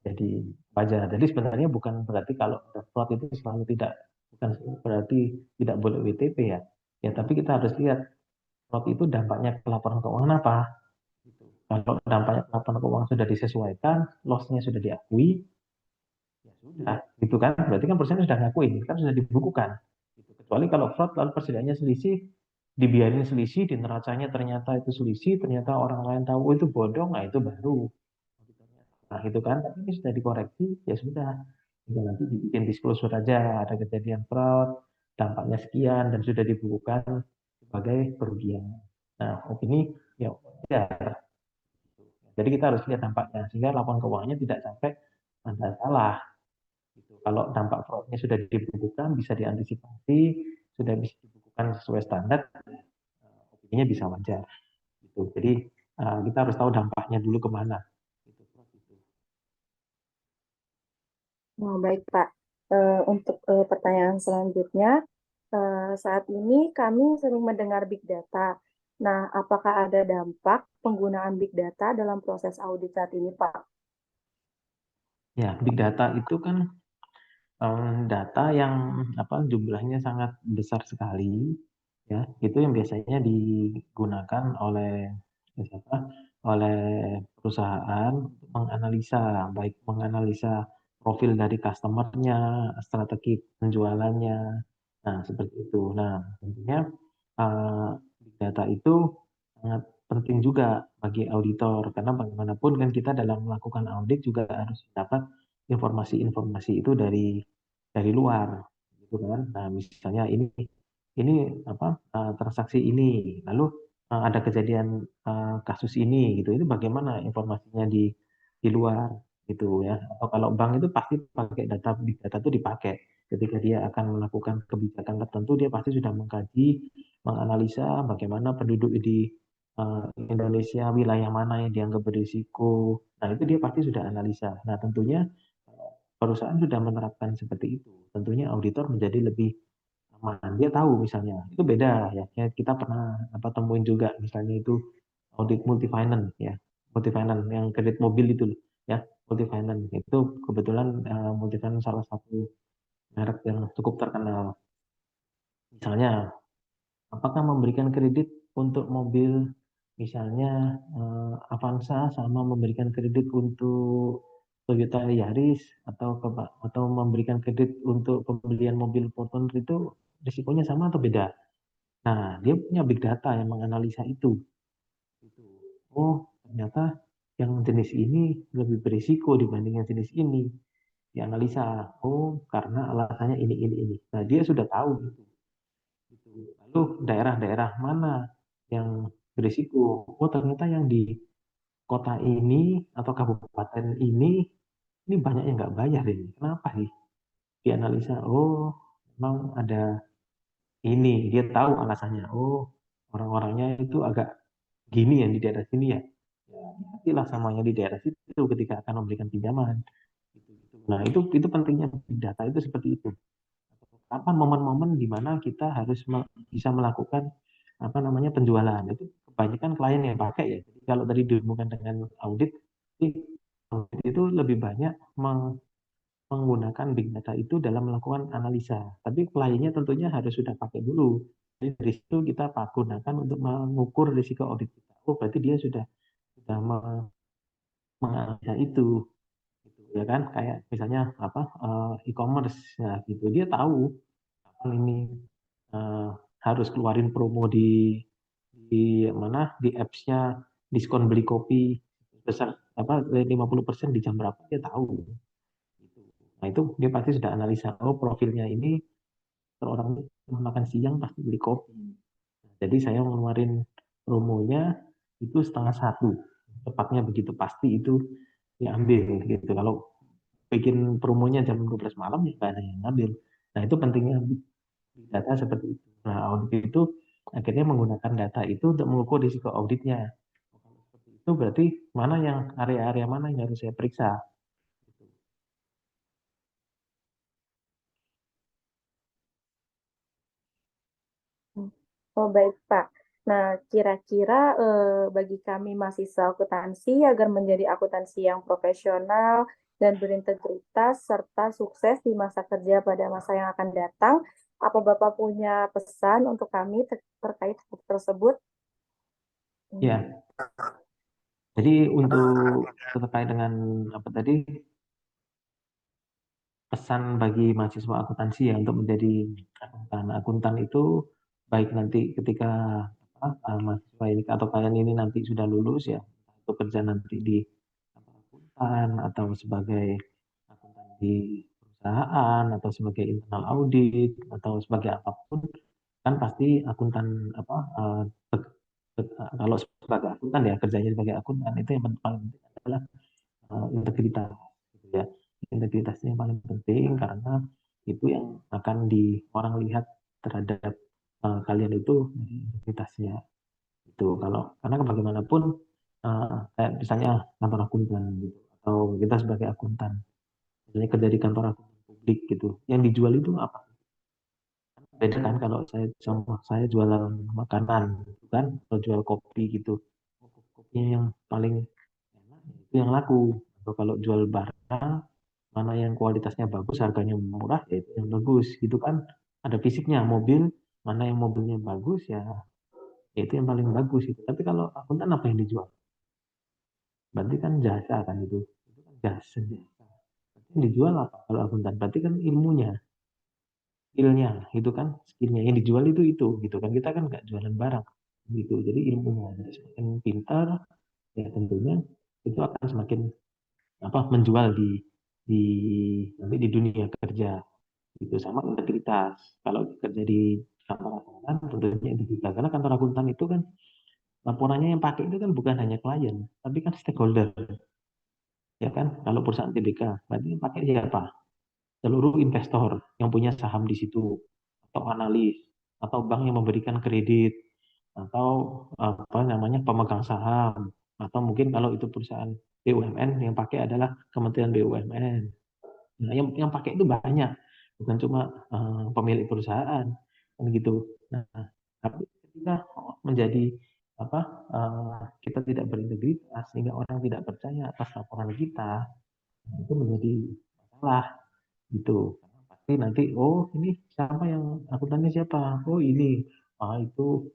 jadi wajar. Jadi sebenarnya bukan berarti kalau ada fraud itu selalu tidak, bukan berarti tidak boleh WTP ya. Ya, tapi kita harus lihat fraud itu dampaknya ke laporan keuangan apa. Gitu. Kalau dampaknya ke laporan keuangan sudah disesuaikan, loss-nya sudah diakui, ya sudah, gitu kan. Berarti kan perusahaan sudah ngakuin, kan sudah dibukukan. Gitu. Kecuali kalau fraud lalu persediaannya selisih, dibiarin selisih, di neracanya ternyata itu selisih, ternyata orang lain tahu oh, itu bodong, nah itu baru. Nah, itu kan, tapi ini sudah dikoreksi, ya sudah. Tinggal nanti dibikin disclosure aja, ada kejadian fraud, dampaknya sekian, dan sudah dibukukan sebagai kerugian. Nah, opini ya wajar. Jadi kita harus lihat dampaknya, sehingga laporan keuangannya tidak sampai Anda salah. Gitu. Kalau dampak fraudnya sudah dibukukan, bisa diantisipasi, sudah bisa dibukukan sesuai standar, opininya bisa wajar. Gitu. Jadi kita harus tahu dampaknya dulu kemana. Gitu. Nah, baik Pak. Untuk pertanyaan selanjutnya, saat ini kami sering mendengar big data. Nah, apakah ada dampak penggunaan big data dalam proses audit saat ini, Pak? Ya, big data itu kan data yang apa jumlahnya sangat besar sekali, ya itu yang biasanya digunakan oleh siapa? Oleh perusahaan untuk menganalisa, baik menganalisa profil dari customernya, strategi penjualannya, nah seperti itu. Nah tentunya big data itu sangat penting juga bagi auditor karena bagaimanapun kan kita dalam melakukan audit juga harus dapat informasi-informasi itu dari luar gitu kan. Nah, misalnya ini apa transaksi ini, lalu ada kejadian kasus ini gitu. Itu bagaimana informasinya di luar gitu ya. Atau kalau bank itu pasti pakai data big data itu dipakai ketika dia akan melakukan kebijakan tertentu, dia pasti sudah mengkaji, menganalisa bagaimana penduduk di Indonesia, wilayah mana yang dianggap berisiko. Nah, itu dia pasti sudah analisa. Nah, tentunya perusahaan sudah menerapkan seperti itu. Tentunya auditor menjadi lebih aman. Dia tahu misalnya, itu beda ya. Ya, kita pernah temuin juga misalnya itu audit multi finance ya. Multi finance yang kredit mobil itu loh, ya. Multi finance itu kebetulan multi finance salah satu merek yang cukup terkenal. Misalnya, apakah memberikan kredit untuk mobil misalnya Avanza sama memberikan kredit untuk Toyota Yaris atau memberikan kredit untuk pembelian mobil Fortuner itu risikonya sama atau beda? Nah, dia punya big data yang menganalisa itu. Gitu. Oh, ternyata yang jenis ini lebih berisiko dibanding yang jenis ini. Dianalisa, oh karena alasannya ini. Nah dia sudah tahu gitu. Lalu daerah-daerah mana yang berisiko? Oh ternyata yang di kota ini atau kabupaten ini banyak yang nggak bayar ini. Kenapa sih? Dianalisa, oh memang ada ini. Dia tahu alasannya. Oh orang-orangnya itu agak gini ya di daerah sini ya. Ya, hati-hatilah sama yang di daerah situ ketika akan memberikan pinjaman. Nah, itu pentingnya big data itu seperti itu. Apa momen-momen di mana kita harus bisa melakukan apa namanya penjualan. Itu kebanyakan klien yang pakai ya. Jadi kalau tadi dihubungkan dengan audit, audit itu lebih banyak menggunakan big data itu dalam melakukan analisa. Tapi kliennya tentunya harus sudah pakai dulu. Jadi dari situ kita gunakan untuk mengukur risiko audit kita. Oh, berarti dia sudah menganalisa itu. Gitu, ya kan? Kayak misalnya apa e-commerce, nah gitu dia tahu kapan ini eh, harus keluarin promo di mana di apps-nya diskon beli kopi besar apa 50% di jam berapa dia tahu. Gitu. Nah itu dia pasti sudah analisa oh profilnya ini kalau orang makan siang pasti beli kopi. Jadi saya ngeluarin promonya itu 1/2 tepatnya begitu pasti itu diambil gitu. Kalau bikin promonya jam 12 malam ya nggak ada yang ngambil. Nah itu pentingnya data seperti itu. Nah audit itu akhirnya menggunakan data itu untuk mengukur risiko auditnya. Seperti itu berarti mana yang area-area mana yang harus saya periksa. Oh, baik, Pak. Nah, kira-kira bagi kami mahasiswa akuntansi agar menjadi akuntansi yang profesional dan berintegritas serta sukses di masa kerja pada masa yang akan datang, apa Bapak punya pesan untuk kami terkait hal tersebut? Ya, jadi untuk terkait dengan apa tadi pesan bagi mahasiswa akuntansi ya untuk menjadi akuntan. Akuntan itu baik nanti ketika mahasiswa ini atau kalian ini nanti sudah lulus ya untuk kerja nanti di akuntan atau sebagai akuntan di perusahaan atau sebagai internal audit atau sebagai apapun kan pasti akuntan apa kalau sebagai akuntan ya kerjanya sebagai akuntan itu yang paling penting adalah integritas gitu ya. Integritasnya yang paling penting karena itu yang akan orang lihat terhadap kalian itu integritasnya itu kalau karena bagaimanapun kayak misalnya kantor akuntan gitu atau kita sebagai akuntan misalnya kerja di kantor akuntan publik gitu yang dijual itu apa beda kan kalau saya jualan makanan gitu kan atau jual kopi gitu kopinya yang paling enak itu yang laku atau kalau jual barang mana yang kualitasnya bagus harganya murah ya itu yang bagus gitu kan ada fisiknya mobil mana yang mobilnya bagus ya itu yang paling bagus itu tapi kalau akuntan apa yang dijual berarti kan jasa kan itu kan jasa berarti yang dijual apa kalau akuntan berarti kan ilmunya skillnya itu kan skillnya yang dijual itu gitu kan kita kan nggak jualan barang gitu jadi ilmunya jadi semakin pintar ya tentunya itu akan semakin apa menjual di nanti di dunia kerja itu sama integritas kalau kerja di kantor akuntan tentunya integritas karena kantor akuntan itu kan laporannya yang pakai itu kan bukan hanya klien tapi kan stakeholder ya kan kalau perusahaan TBK berarti yang pakai siapa seluruh investor yang punya saham di situ atau analis atau bank yang memberikan kredit atau apa namanya pemegang saham atau mungkin kalau itu perusahaan BUMN yang pakai adalah Kementerian BUMN. Nah, yang pakai itu banyak, bukan cuma pemilik perusahaan, kan gitu. Nah, tapi ketika menjadi apa kita tidak berintegritas sehingga orang tidak percaya atas laporan kita, nah, itu menjadi masalah gitu. Karena pasti nanti, oh ini siapa yang akuntannya siapa? Oh ini, itu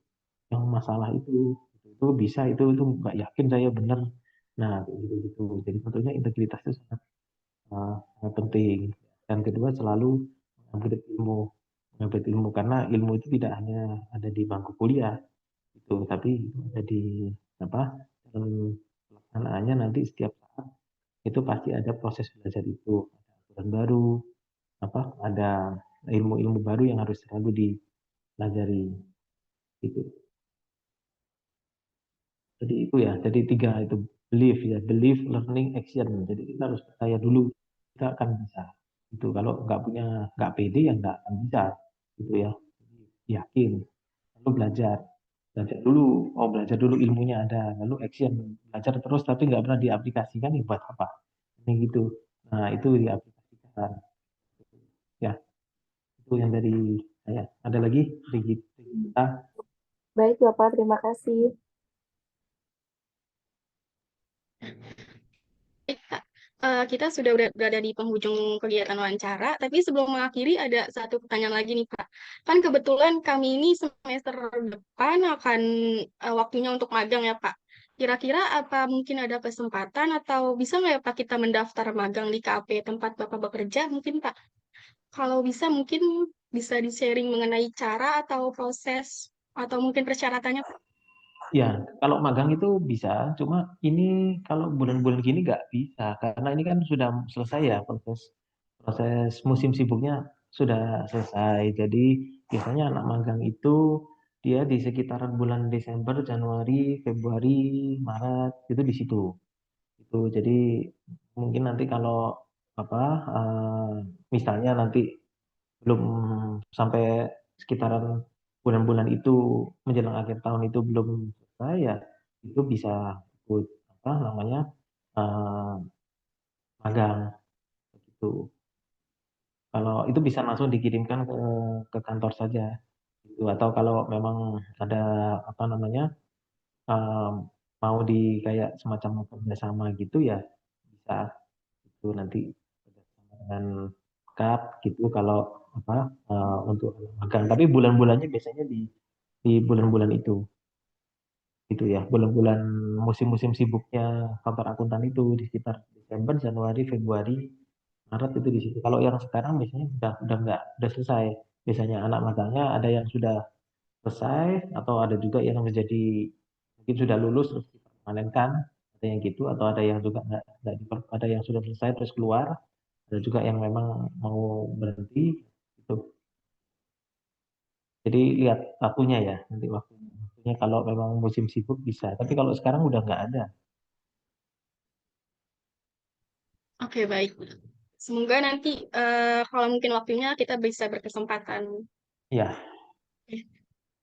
yang masalah itu bisa itu nggak yakin saya benar. Nah, gitu gitu. Jadi tentunya integritas itu sangat penting. Dan kedua selalu upgrade ilmu, upgrade ilmu karena ilmu itu tidak hanya ada di bangku kuliah itu, tapi itu ada di apa dalam pelaksanaannya nanti setiap saat itu pasti ada proses belajar itu, ada aturan baru, ada ilmu-ilmu baru yang harus selalu dipelajari gitu. Jadi itu ya, jadi 3 itu belief ya, belief, learning, action. Jadi kita harus percaya dulu kita akan bisa. Itu kalau nggak pede ya nggak akan bisa gitu ya. Yakin, lalu belajar belajar dulu ilmunya ada, lalu action, belajar terus tapi nggak pernah diaplikasikan ya buat apa? Ini gitu. Nah itu diaplikasikan. Ya, itu yang dari saya. Ada lagi kita? Baik, Bapak, terima kasih. Baik, Kak. Kita sudah berada di penghujung kegiatan wawancara, tapi sebelum mengakhiri ada satu pertanyaan lagi nih, Pak. Kan kebetulan kami ini semester depan akan waktunya untuk magang ya, Pak. Kira-kira apa mungkin ada kesempatan atau bisa nggak ya, Pak, kita mendaftar magang di KAP tempat Bapak bekerja? Mungkin, Pak. Kalau bisa mungkin bisa di-sharing mengenai cara atau proses atau mungkin persyaratannya, Pak. Ya, kalau magang itu bisa, cuma ini kalau bulan-bulan gini nggak bisa, karena ini kan sudah selesai ya proses musim sibuknya sudah selesai. Jadi biasanya anak magang itu dia di sekitaran bulan Desember, Januari, Februari, Maret itu di situ. Itu jadi mungkin nanti kalau misalnya nanti belum sampai sekitaran bulan-bulan itu menjelang akhir tahun itu belum selesai ya itu bisa ikut eh, magang gitu. Kalau itu bisa langsung dikirimkan ke kantor saja gitu. Atau kalau memang ada eh, mau di kayak semacam kerjasama gitu ya bisa itu nanti kerjasama dengan CAP gitu kalau untuk magang. Tapi bulan-bulannya biasanya di bulan-bulan itu ya bulan-bulan musim-musim sibuknya kantor akuntan itu di sekitar Desember, Januari, Februari, Maret itu di situ. Kalau yang sekarang biasanya udah nggak udah selesai. Biasanya anak magangnya ada yang sudah selesai atau ada juga yang menjadi mungkin sudah lulus terus dipermanenkan, ada yang gitu atau ada yang juga ada yang sudah selesai terus keluar, ada juga yang memang mau berhenti itu. Jadi lihat waktunya ya, nanti waktunya kalau memang musim sibuk bisa. Tapi kalau sekarang udah nggak ada. Oke, baik. Semoga nanti kalau mungkin waktunya kita bisa berkesempatan. Ya,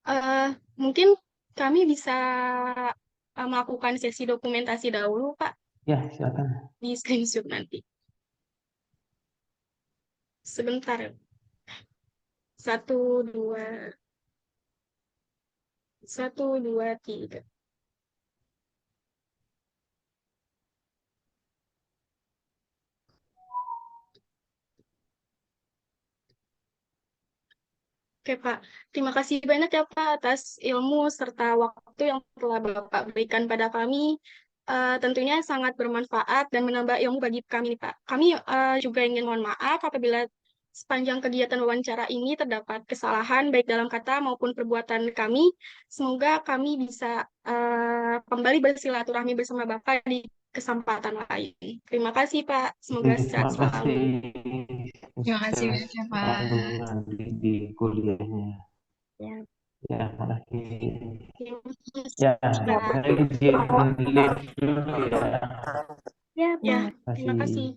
Eh, Mungkin kami bisa melakukan sesi dokumentasi dahulu, Pak, ya silakan. di screenshot nanti. Sebentar. 1, 2, 1, 2, 3. Oke, Pak. Terima kasih banyak ya, Pak, atas ilmu serta waktu yang telah Bapak berikan pada kami. Tentunya sangat bermanfaat dan menambah ilmu bagi kami, Pak. Kami juga ingin mohon maaf apabila sepanjang kegiatan wawancara ini terdapat kesalahan baik dalam kata maupun perbuatan kami. Semoga kami bisa kembali bersilaturahmi bersama Bapak di kesempatan lain. Terima kasih, Pak. Semoga sehat Terima selalu. kasih. Terima kasih Sukses banyak ya, selalu Pak. nanti di kuliahnya. Ya, Ya, makasih. Terima Ya, kasih, Ya, Pak. saya izin live dulu ya. ya, Ya, Pak. terima kasih.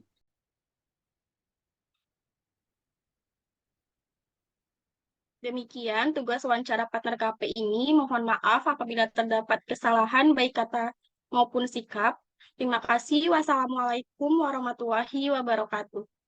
Demikian tugas wawancara partner KP ini. Mohon maaf apabila terdapat kesalahan baik kata maupun sikap. Terima kasih. Wassalamualaikum warahmatullahi wabarakatuh.